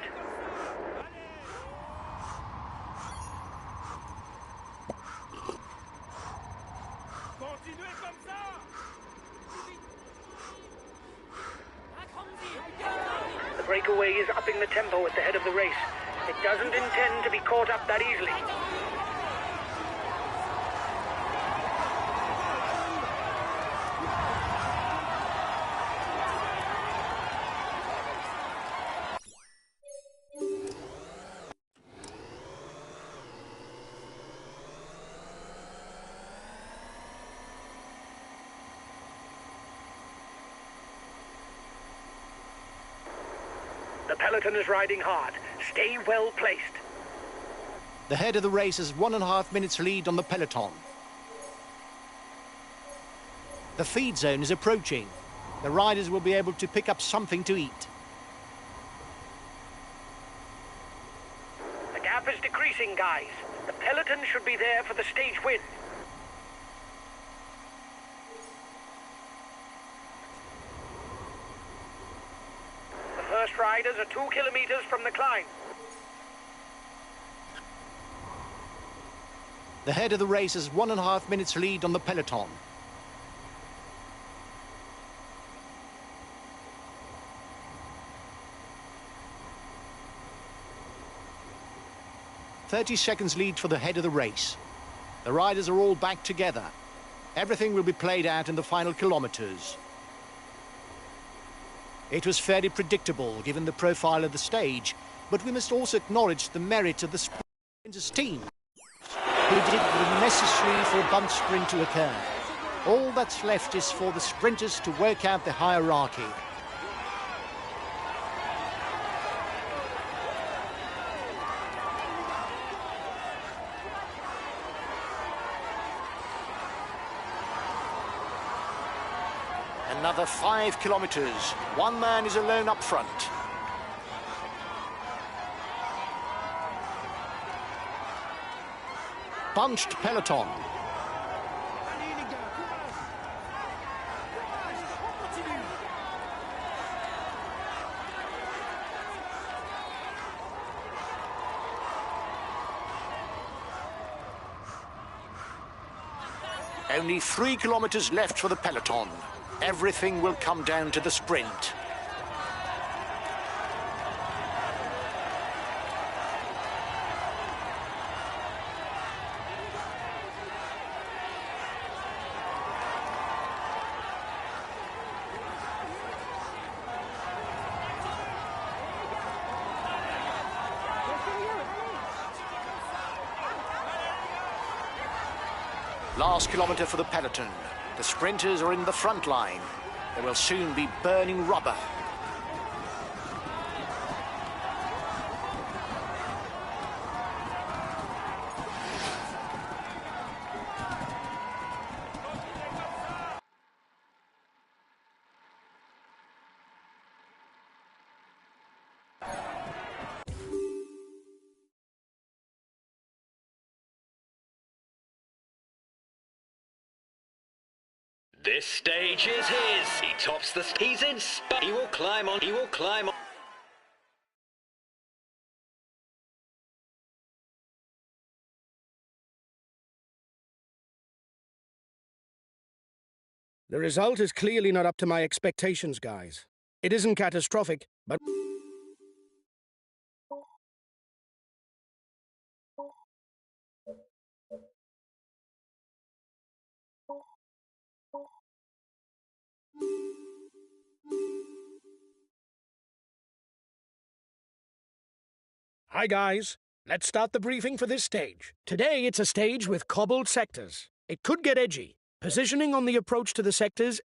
The breakaway is upping the tempo at the head of the race. It doesn't intend to be caught up that easily. The peloton is riding hard. Stay well placed. The head of the race has 1.5 minutes lead on the peloton. The feed zone is approaching. The riders will be able to pick up something to eat. The gap is decreasing, guys. The peloton should be there for the stage win. The first riders are 2 kilometers from the climb. The head of the race has 1.5 minutes lead on the peloton. "30 seconds lead for the head of the race. The riders are all back together. Everything will be played out in the final kilometers. It was fairly predictable given the profile of the stage, but we must also acknowledge the merit of the sprinters' team, who did the necessary for a bunt sprint to occur. All that's left is for the sprinters to work out the hierarchy. Another 5 kilometers. One man is alone up front. Bunched peloton. Only 3 kilometers left for the peloton. Everything will come down to the sprint. Last kilometre for the peloton. The sprinters are in the front line. They will soon be burning rubber. This stage is his. He tops the... He's in... He will climb on... He will climb on... The result is clearly not up to my expectations, guys. It isn't catastrophic, but... Hi, guys. Let's start the briefing for this stage. Today, it's a stage with cobbled sectors. It could get edgy. Positioning on the approach to the sectors...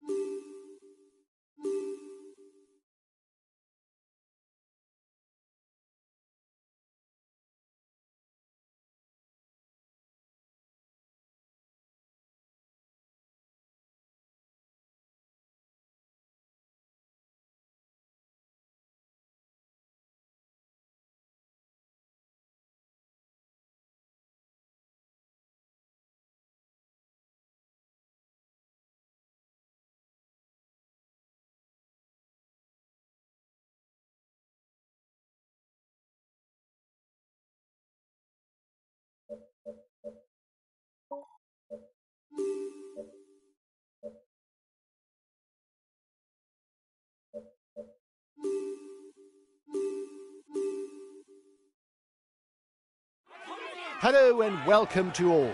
Hello and welcome to all.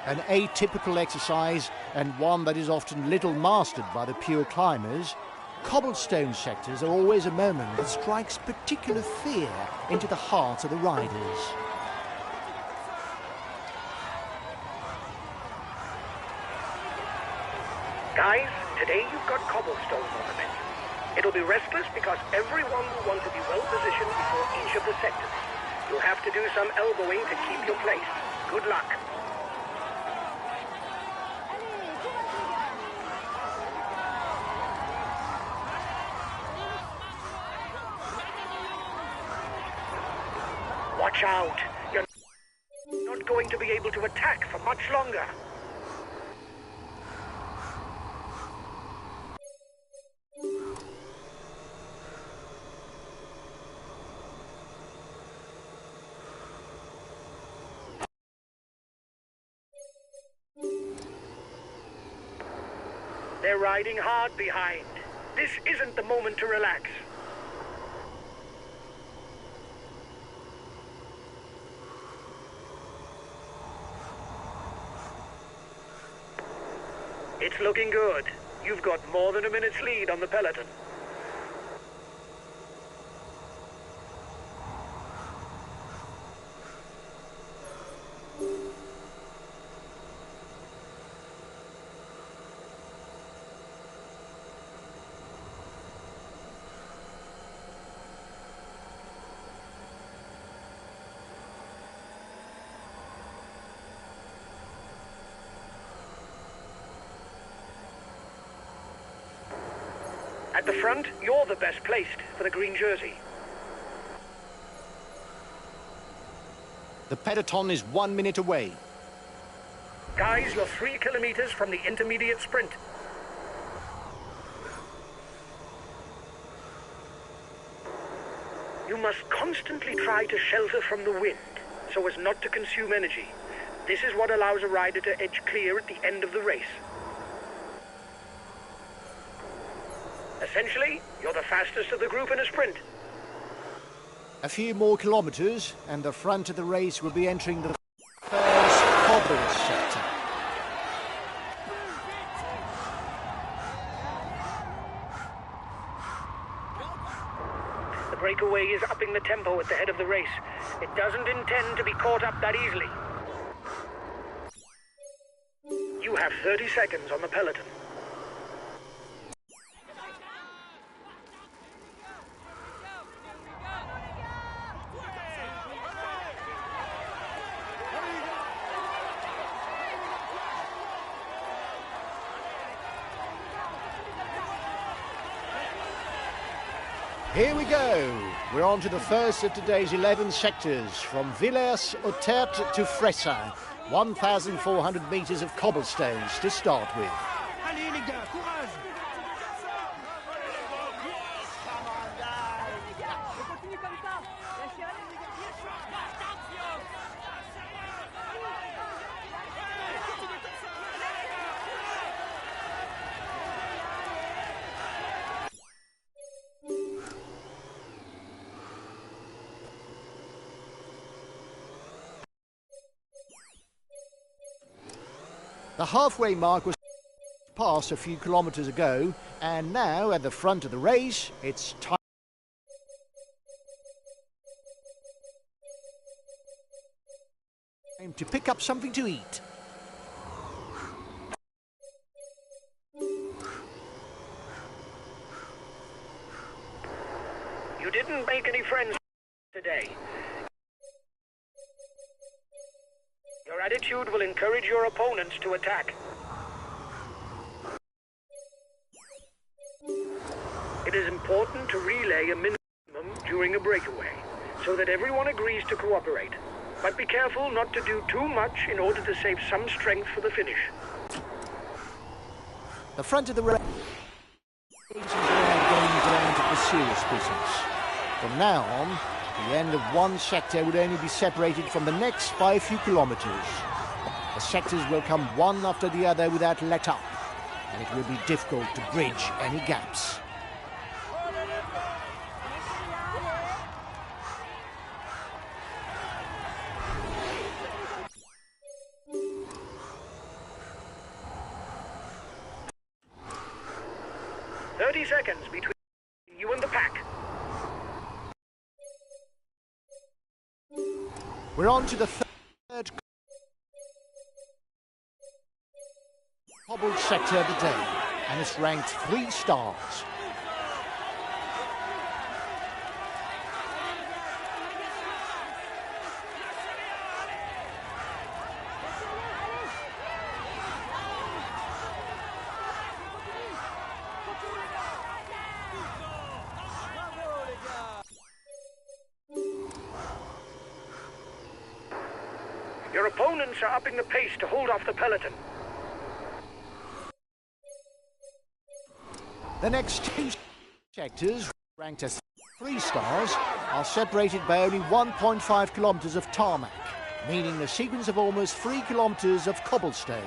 An atypical exercise and one that is often little mastered by the pure climbers, cobblestone sectors are always a moment that strikes particular fear into the hearts of the riders. Guys, today you've got cobblestones on the menu. It'll be restless because everyone will want to be well positioned before each of the sectors. You'll have to do some elbowing to keep your place. Good luck. Watch out. You're not going to be able to attack for much longer. They're riding hard behind. This isn't the moment to relax. It's looking good. You've got more than a minute's lead on the peloton. At the front, you're the best placed for the green jersey. The peloton is 1 minute away. Guys, you're 3 kilometers from the intermediate sprint. You must constantly try to shelter from the wind so as not to consume energy. This is what allows a rider to edge clear at the end of the race. Essentially, you're the fastest of the group in a sprint. A few more kilometres and the front of the race will be entering the first cobbled sector. The breakaway is upping the tempo at the head of the race. It doesn't intend to be caught up that easily. You have 30 seconds on the peloton. Here we go. We're on to the first of today's 11 sectors, from Villers-aux-Tertres to Fressin. 1,400 metres of cobblestones to start with. Allez les gars, courage! Continue comme ça. Lâchez rien, les gars. The halfway mark was passed a few kilometres ago, and now at the front of the race, it's time to pick up something to eat. You didn't make any friends today. Your attitude will encourage your opponents to attack. It is important to relay a minimum during a breakaway, so that everyone agrees to cooperate. But be careful not to do too much in order to save some strength for the finish. The front of the race is now going down to the serious business. From now on, the end of one sector would only be separated from the next by a few kilometres. The sectors will come one after the other without let up, and it will be difficult to bridge any gaps. Seconds between you and the pack. We're on to the third cobbled sector of the day, and it's ranked 3 stars. Your opponents are upping the pace to hold off the peloton. The next 2 sectors, ranked as 3 stars, are separated by only 1.5 kilometres of tarmac, meaning a sequence of almost 3 kilometres of cobblestones.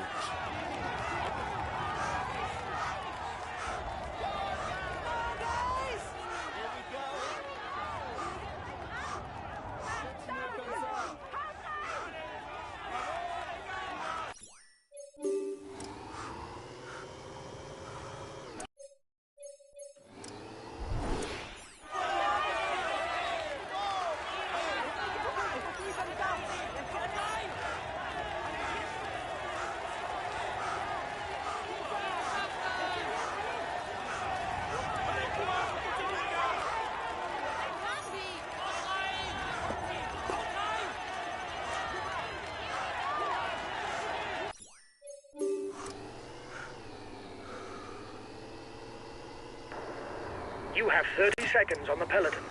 You have 30 seconds on the peloton.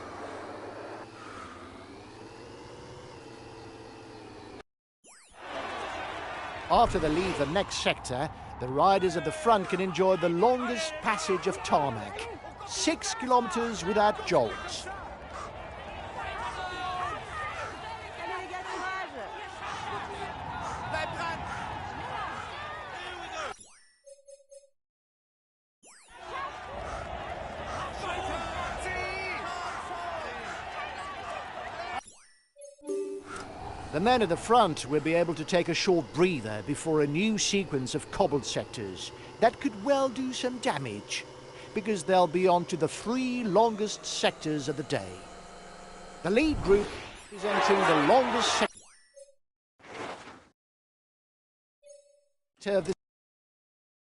After they leave the next sector, the riders at the front can enjoy the longest passage of tarmac, 6 kilometres without jolts. The men at the front will be able to take a short breather before a new sequence of cobbled sectors that could well do some damage, because they'll be on to the 3 longest sectors of the day. The lead group is entering the longest sector of the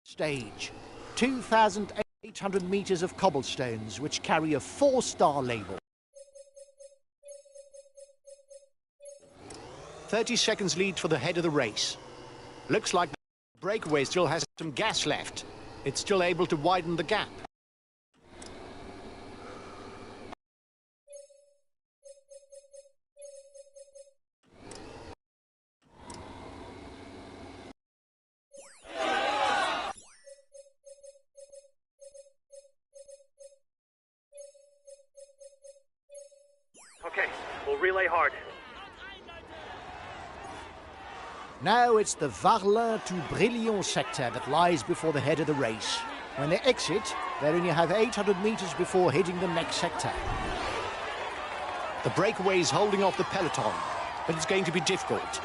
stage, 2,800 metres of cobblestones, which carry a 4-star label. 30 seconds lead for the head of the race. Looks like the breakaway still has some gas left. It's still able to widen the gap. Okay, we'll relay hard. Now it's the Varlin to Brillion sector that lies before the head of the race. When they exit, they only have 800 metres before hitting the next sector. The breakaway is holding off the peloton, but it's going to be difficult.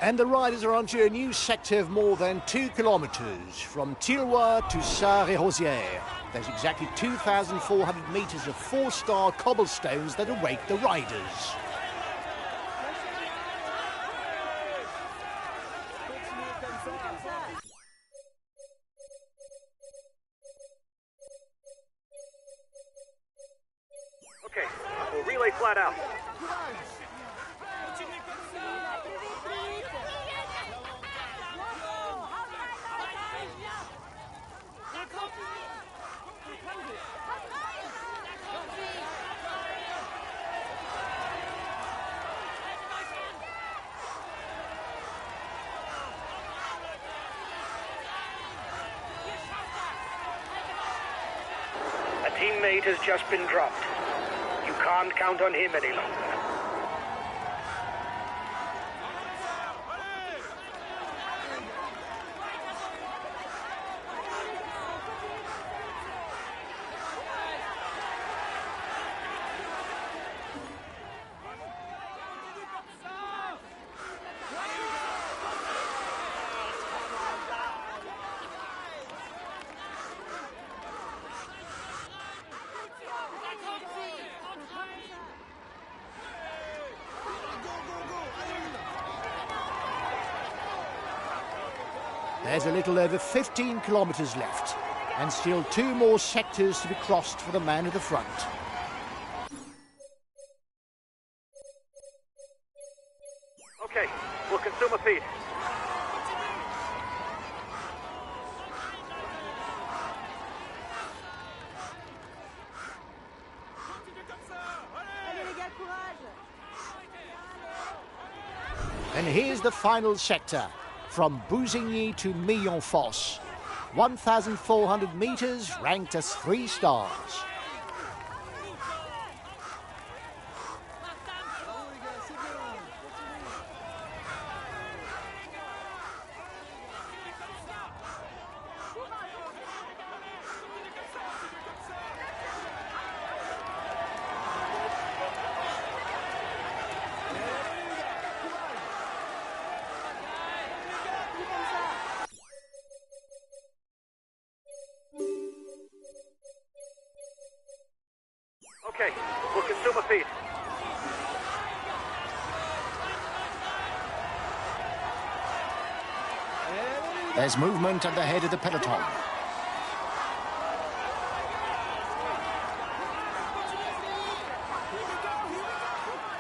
And the riders are onto a new sector of more than 2 kilometres, from Tilloy to Sarre-et-Rosières. There's exactly 2,400 metres of 4-star cobblestones that await the riders. Okay, we'll relay flat out. A teammate has just been dropped. You can't count on him any longer. There's a little over 15 kilometres left, and still 2 more sectors to be crossed for the man at the front. Okay, we'll consume a feed. Allez les gars, courage. And here's the final sector, from Bousigny to Millonfosse. 1,400 metres, ranked as 3 stars. Okay, we'll consume a feed. There's movement at the head of the peloton.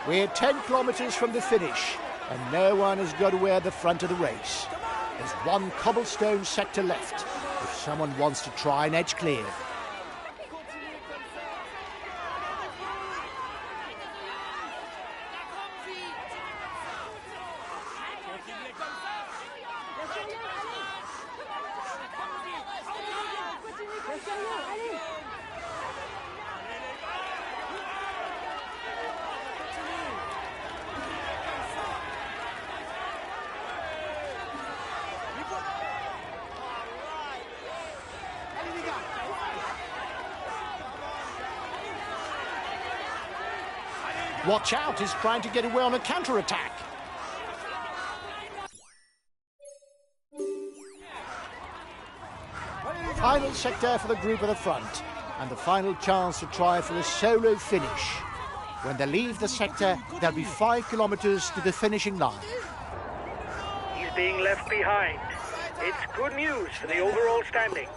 We're 10 kilometres from the finish, and no one has got away at the front of the race. There's 1 cobblestone sector left, if someone wants to try and edge clear. Watch out, he's trying to get away on a counter-attack. Final sector for the group at the front, and the final chance to try for a solo finish. When they leave the sector, there'll be 5 kilometres to the finishing line. He's being left behind. It's good news for the overall standings.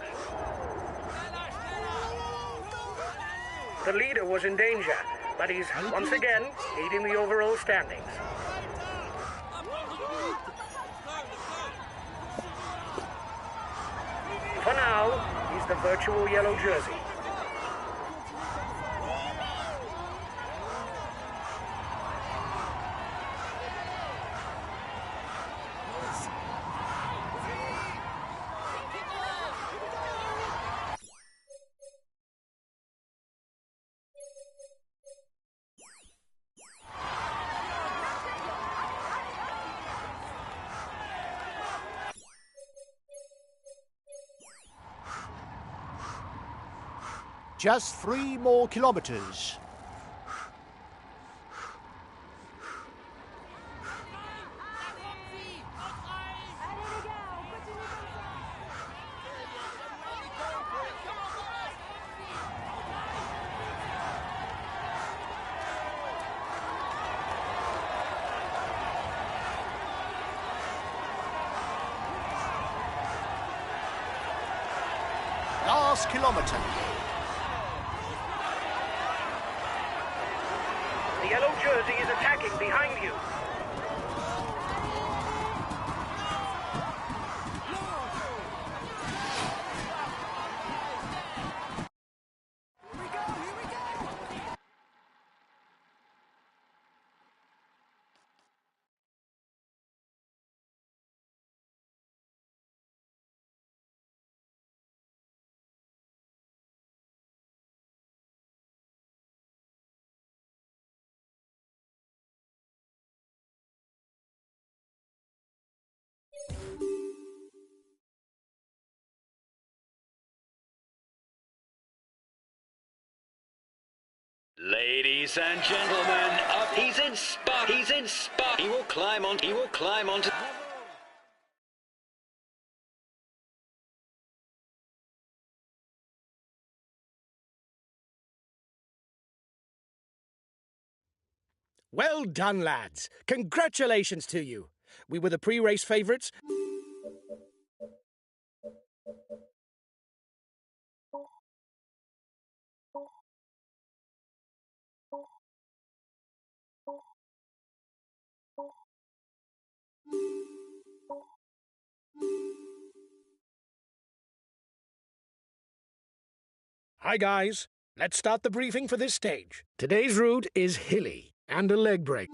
The leader was in danger, but he's once again leading the overall standings. For now, he's the virtual yellow jersey. Just 3 more kilometres. first kilometre. The yellow jersey is attacking behind you. Ladies and gentlemen, up he's in spot. He will climb onto. Well done, lads. Congratulations to you. We were the pre-race favourites. Hi, guys. Let's start the briefing for this stage. Today's route is hilly and a leg break.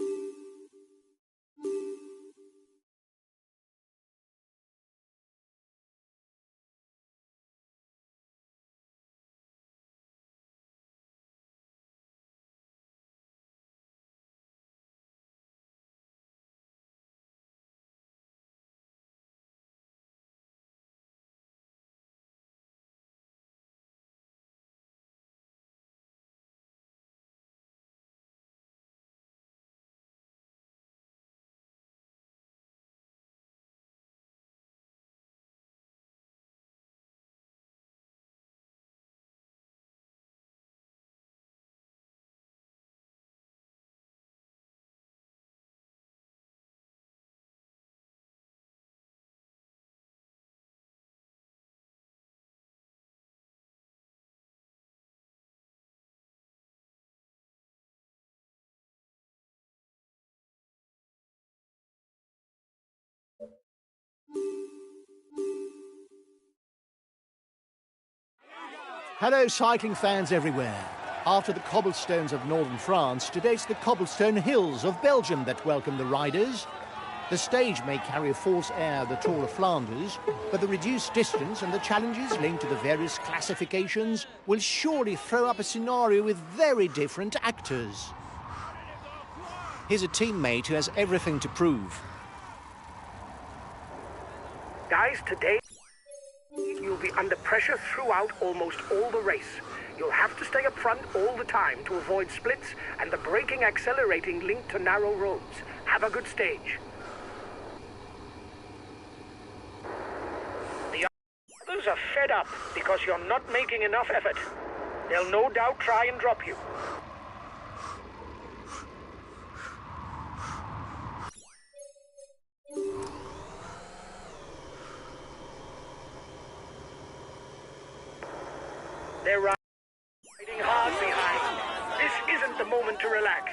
Hello, cycling fans everywhere. After the cobblestones of northern France, today's the cobblestone hills of Belgium that welcome the riders. The stage may carry a false air of the Tour of Flanders, but the reduced distance and the challenges linked to the various classifications will surely throw up a scenario with very different actors. Here's a teammate who has everything to prove. Guys, today you'll be under pressure throughout almost all the race. You'll have to stay up front all the time to avoid splits and the braking accelerating linked to narrow roads. Have a good stage. The others are fed up because you're not making enough effort. They'll no doubt try and drop you. They're riding hard behind. This isn't the moment to relax.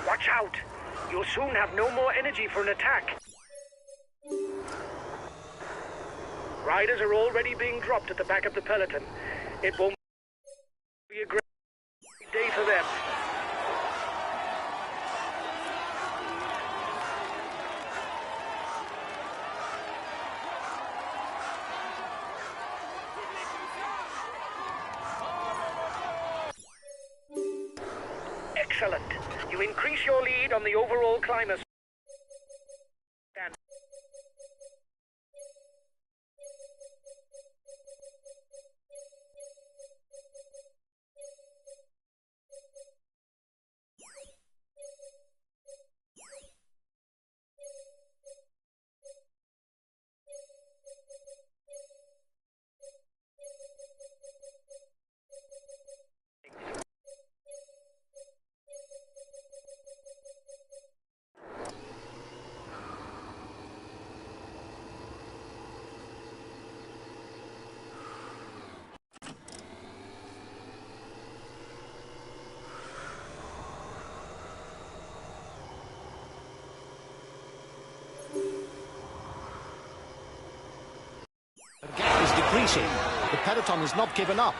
Watch out! You'll soon have no more energy for an attack. Riders are already being dropped at the back of the peloton. It won't be a great day for them. Excellent. You increase your lead on the overall climber stand. The gap is decreasing. The peloton has not given up.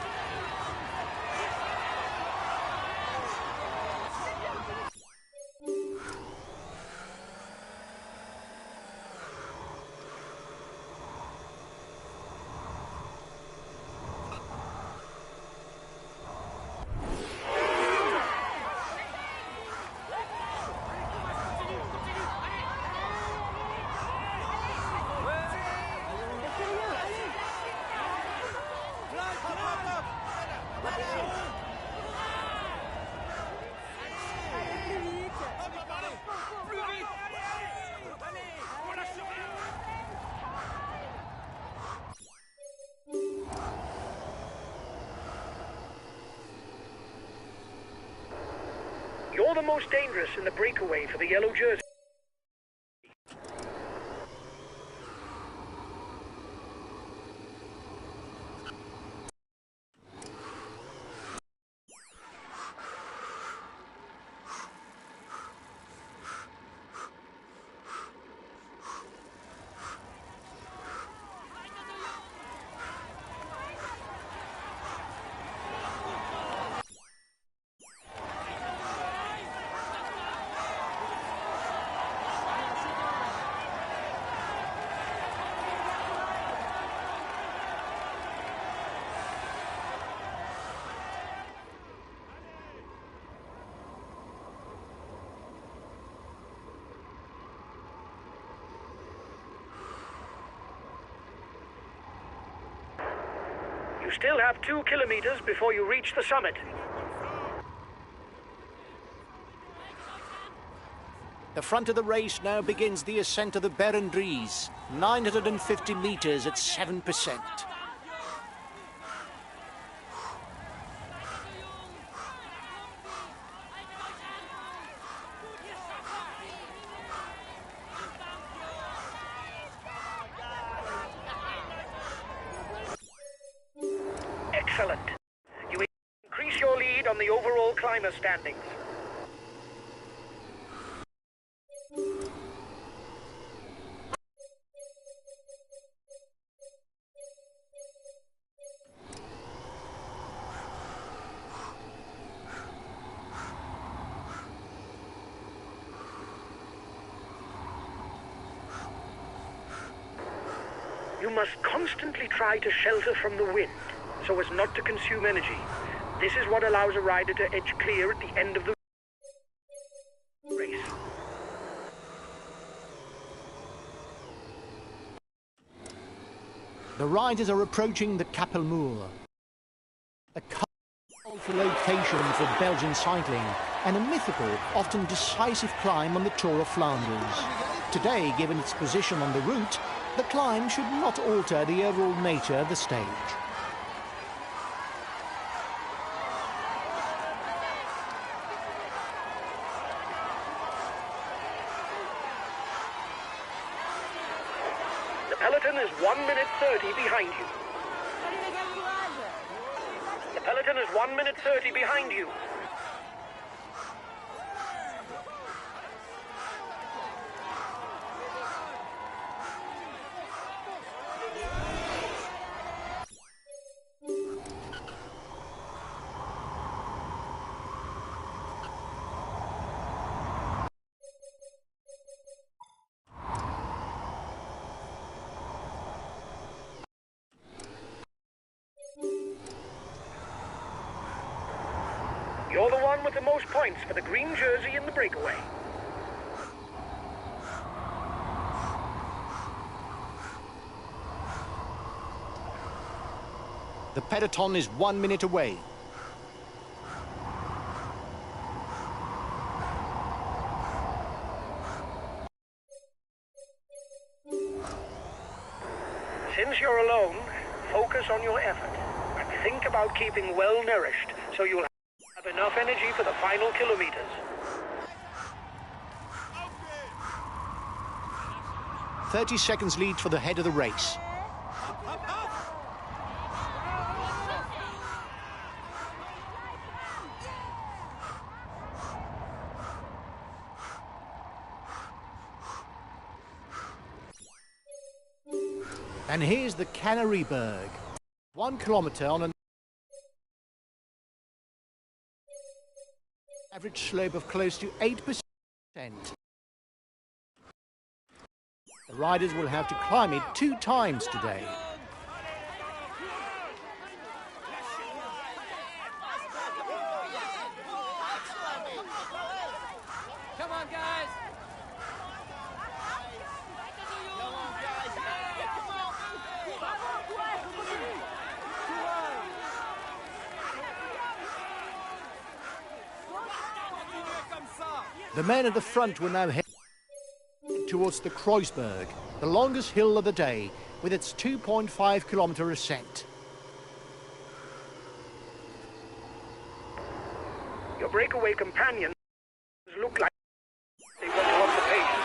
You're the most dangerous in the breakaway for the yellow jersey. You still have 2 kilometers before you reach the summit. The front of the race now begins the ascent of the Berendries, 950 meters at 7%. Excellent. You increase your lead on the overall climber standings. You must constantly try to shelter from the wind, so as not to consume energy. This is what allows a rider to edge clear at the end of the race. The riders are approaching the Kapelmuur, a colourful location for Belgian cycling and a mythical, often decisive climb on the Tour of Flanders. Today, given its position on the route, the climb should not alter the overall nature of the stage. The peloton is 1 minute 30 behind you. The peloton is 1 minute 30 behind you. You're the one with the most points for the green jersey in the breakaway. The peloton is 1 minute away. Since you're alone, focus on your effort and think about keeping well nourished so you'll have enough energy for the final kilometers. 30 seconds lead for the head of the race. And here's the Canneryberg. 1 kilometre on an average slope of close to 8%. The riders will have to climb it 2 times today. Come on, guys! The men at the front will now head towards the Kreuzberg, the longest hill of the day, with its 2.5 kilometre ascent. Your breakaway companions look like they want to up the pace.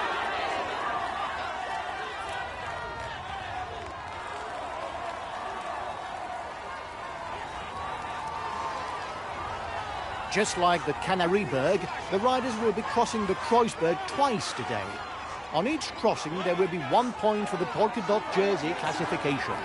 Just like the Canneryberg, the riders will be crossing the Kreuzberg twice today. On each crossing, there will be 1 point for the polka dot jersey classification.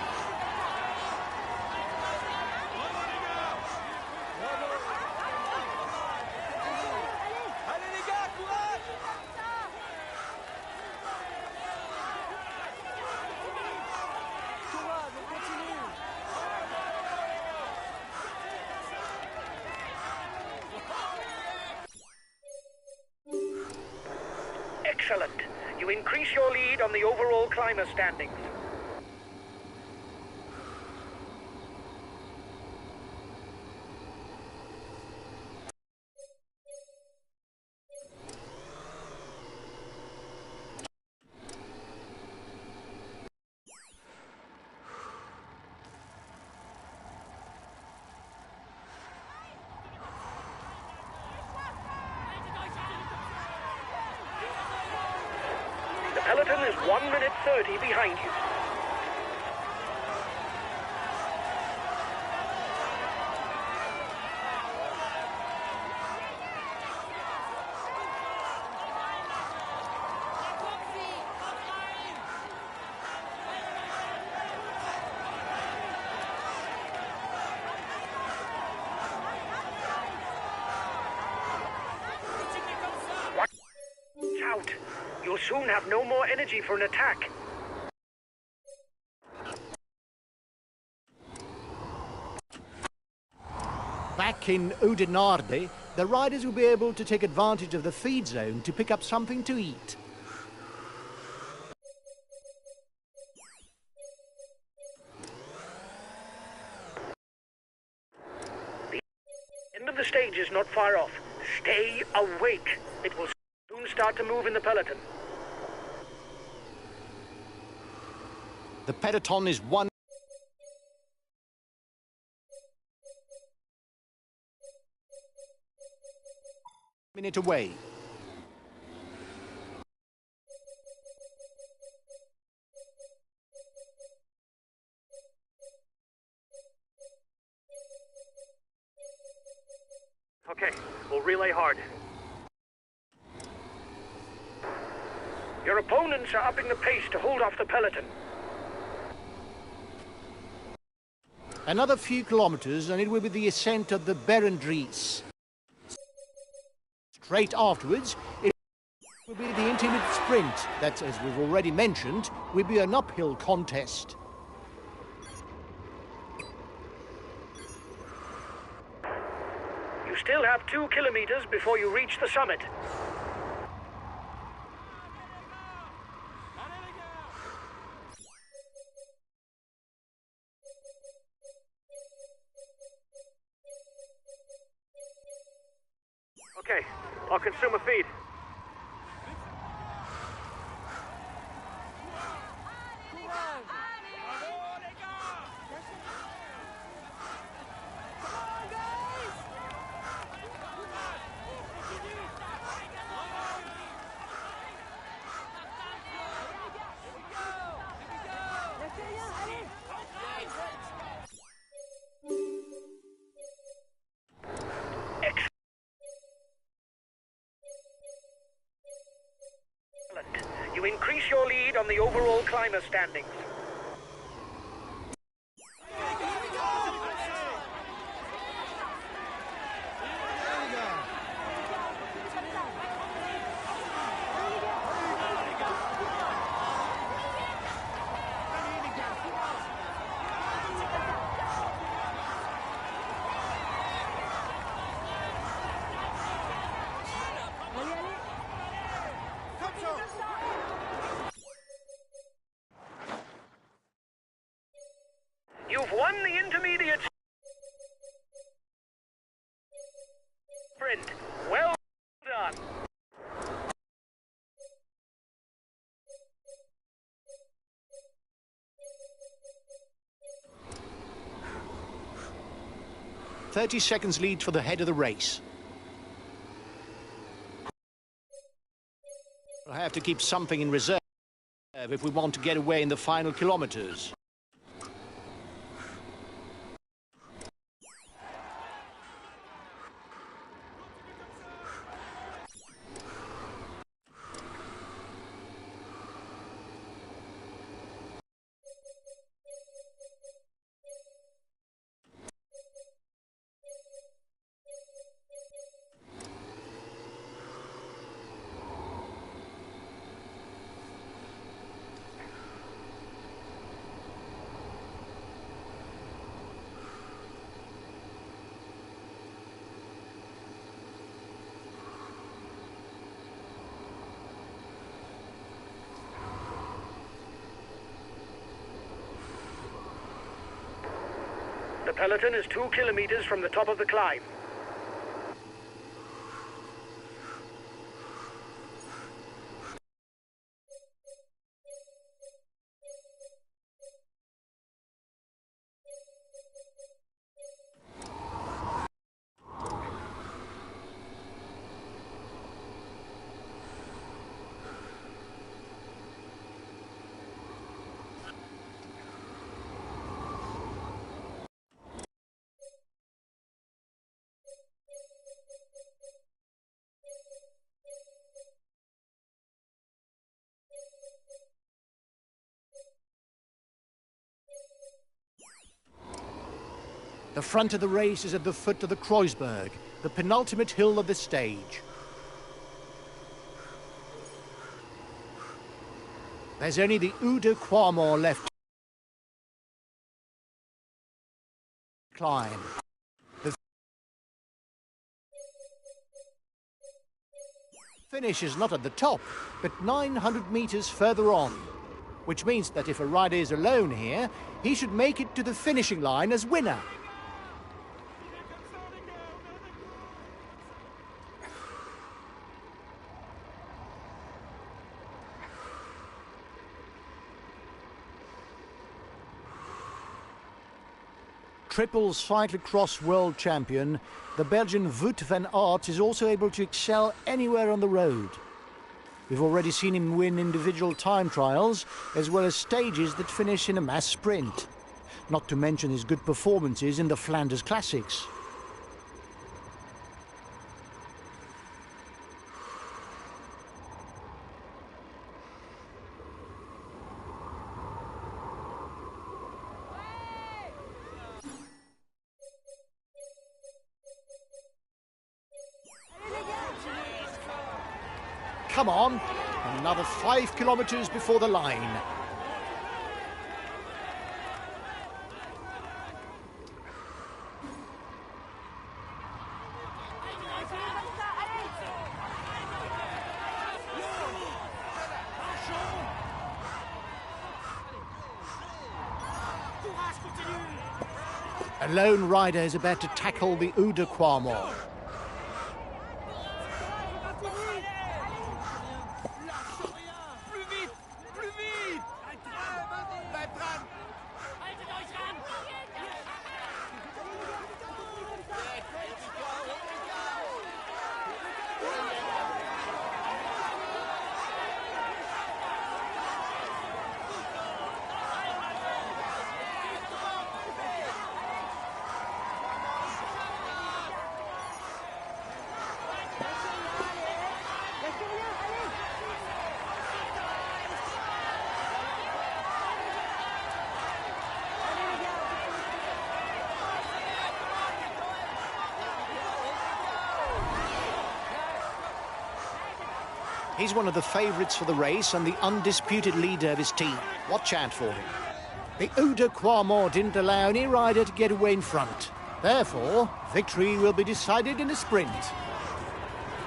Excellent. You increase your lead on the overall climber standings. The peloton is 1 minute 30 behind you. Watch out. You'll soon have no more energy for an attack. Back in Oudenaarde, the riders will be able to take advantage of the feed zone to pick up something to eat. The end of the stage is not far off. Stay awake. It will soon start to move in the peloton. The peloton is 1 minute away. Okay, we'll relay hard. Your opponents are upping the pace to hold off the peloton. Another few kilometres and it will be the ascent of the Berendries. Straight afterwards, it will be the intermediate sprint that, as we've already mentioned, will be an uphill contest. You You still have 2 kilometers before you reach the summit. Okay, I'll consume a feed. You increase your lead on the overall climber standings. You've won the intermediate sprint. Well done. "30 seconds lead for the head of the race. We'll have to keep something in reserve if we want to get away in the final kilometers. The peloton is 2 kilometers from the top of the climb. The front of the race is at the foot of the Kreuzberg, the penultimate hill of the stage. There's only the Ude Quamor left to climb. The finish is not at the top, but 900 meters further on, which means that if a rider is alone here, he should make it to the finishing line as winner. Triple cyclocross world champion, the Belgian Wout van Aert is also able to excel anywhere on the road. We've already seen him win individual time trials, as well as stages that finish in a mass sprint. Not to mention his good performances in the Flanders Classics. Come on, another 5 kilometers before the line. A lone rider is about to tackle the Eau de Quamor. He's one of the favourites for the race and the undisputed leader of his team. Watch out for him. The Eau de Quamor didn't allow any rider to get away in front. Therefore, victory will be decided in a sprint.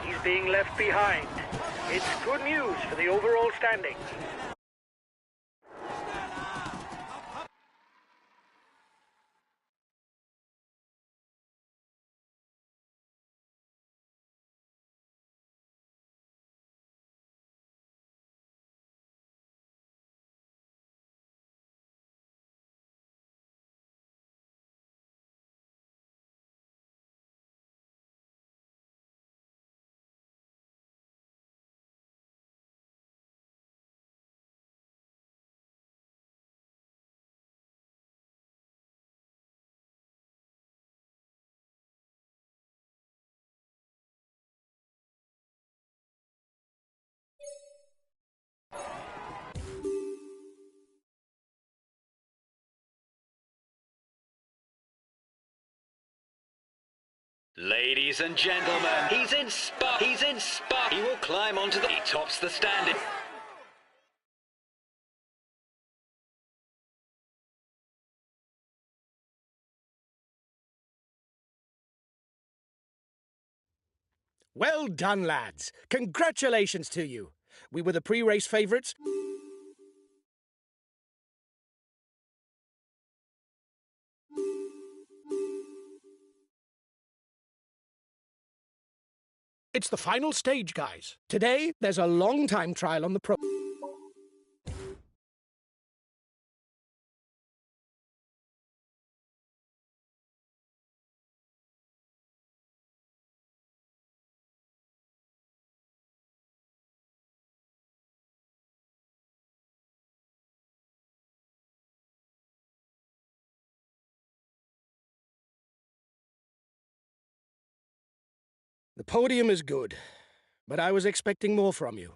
He's being left behind. It's good news for the overall standings. Ladies and gentlemen, he's in spot. He will climb onto the... He tops the standing. Well done, lads. Congratulations to you. We were the pre-race favourites. It's the final stage, guys. Today, there's a long time trial on the pro... The podium is good, but I was expecting more from you.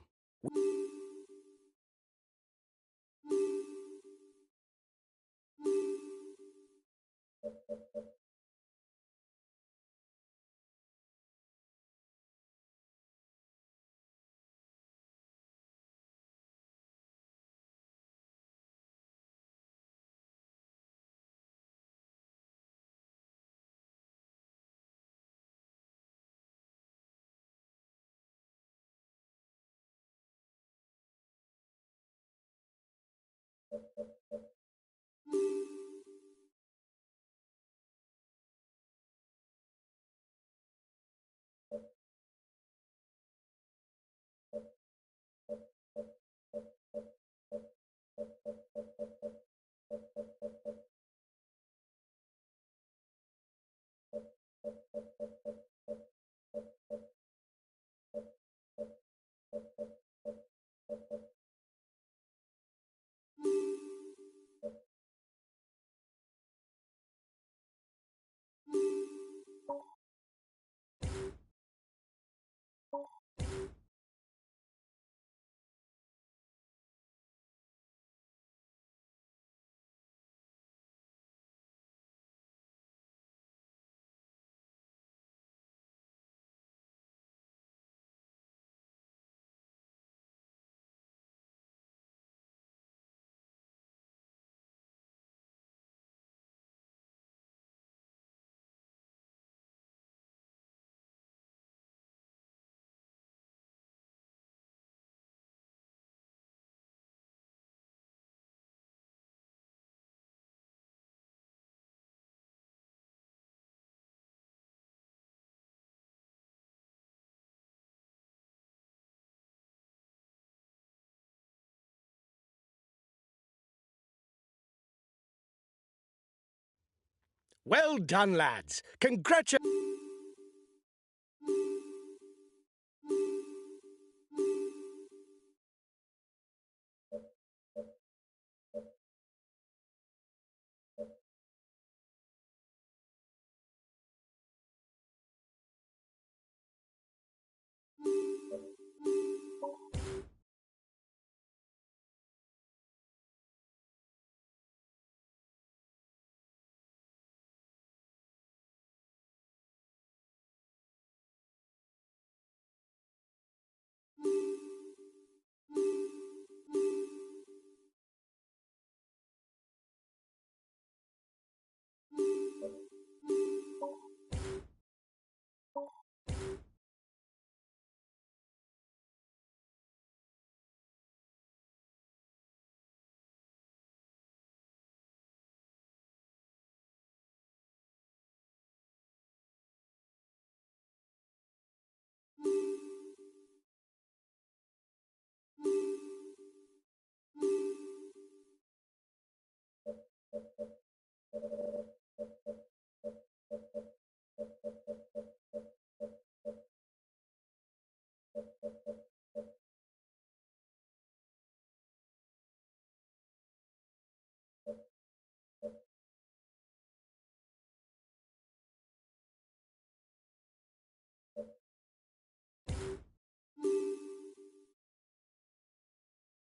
Well done, lads. Congratulations.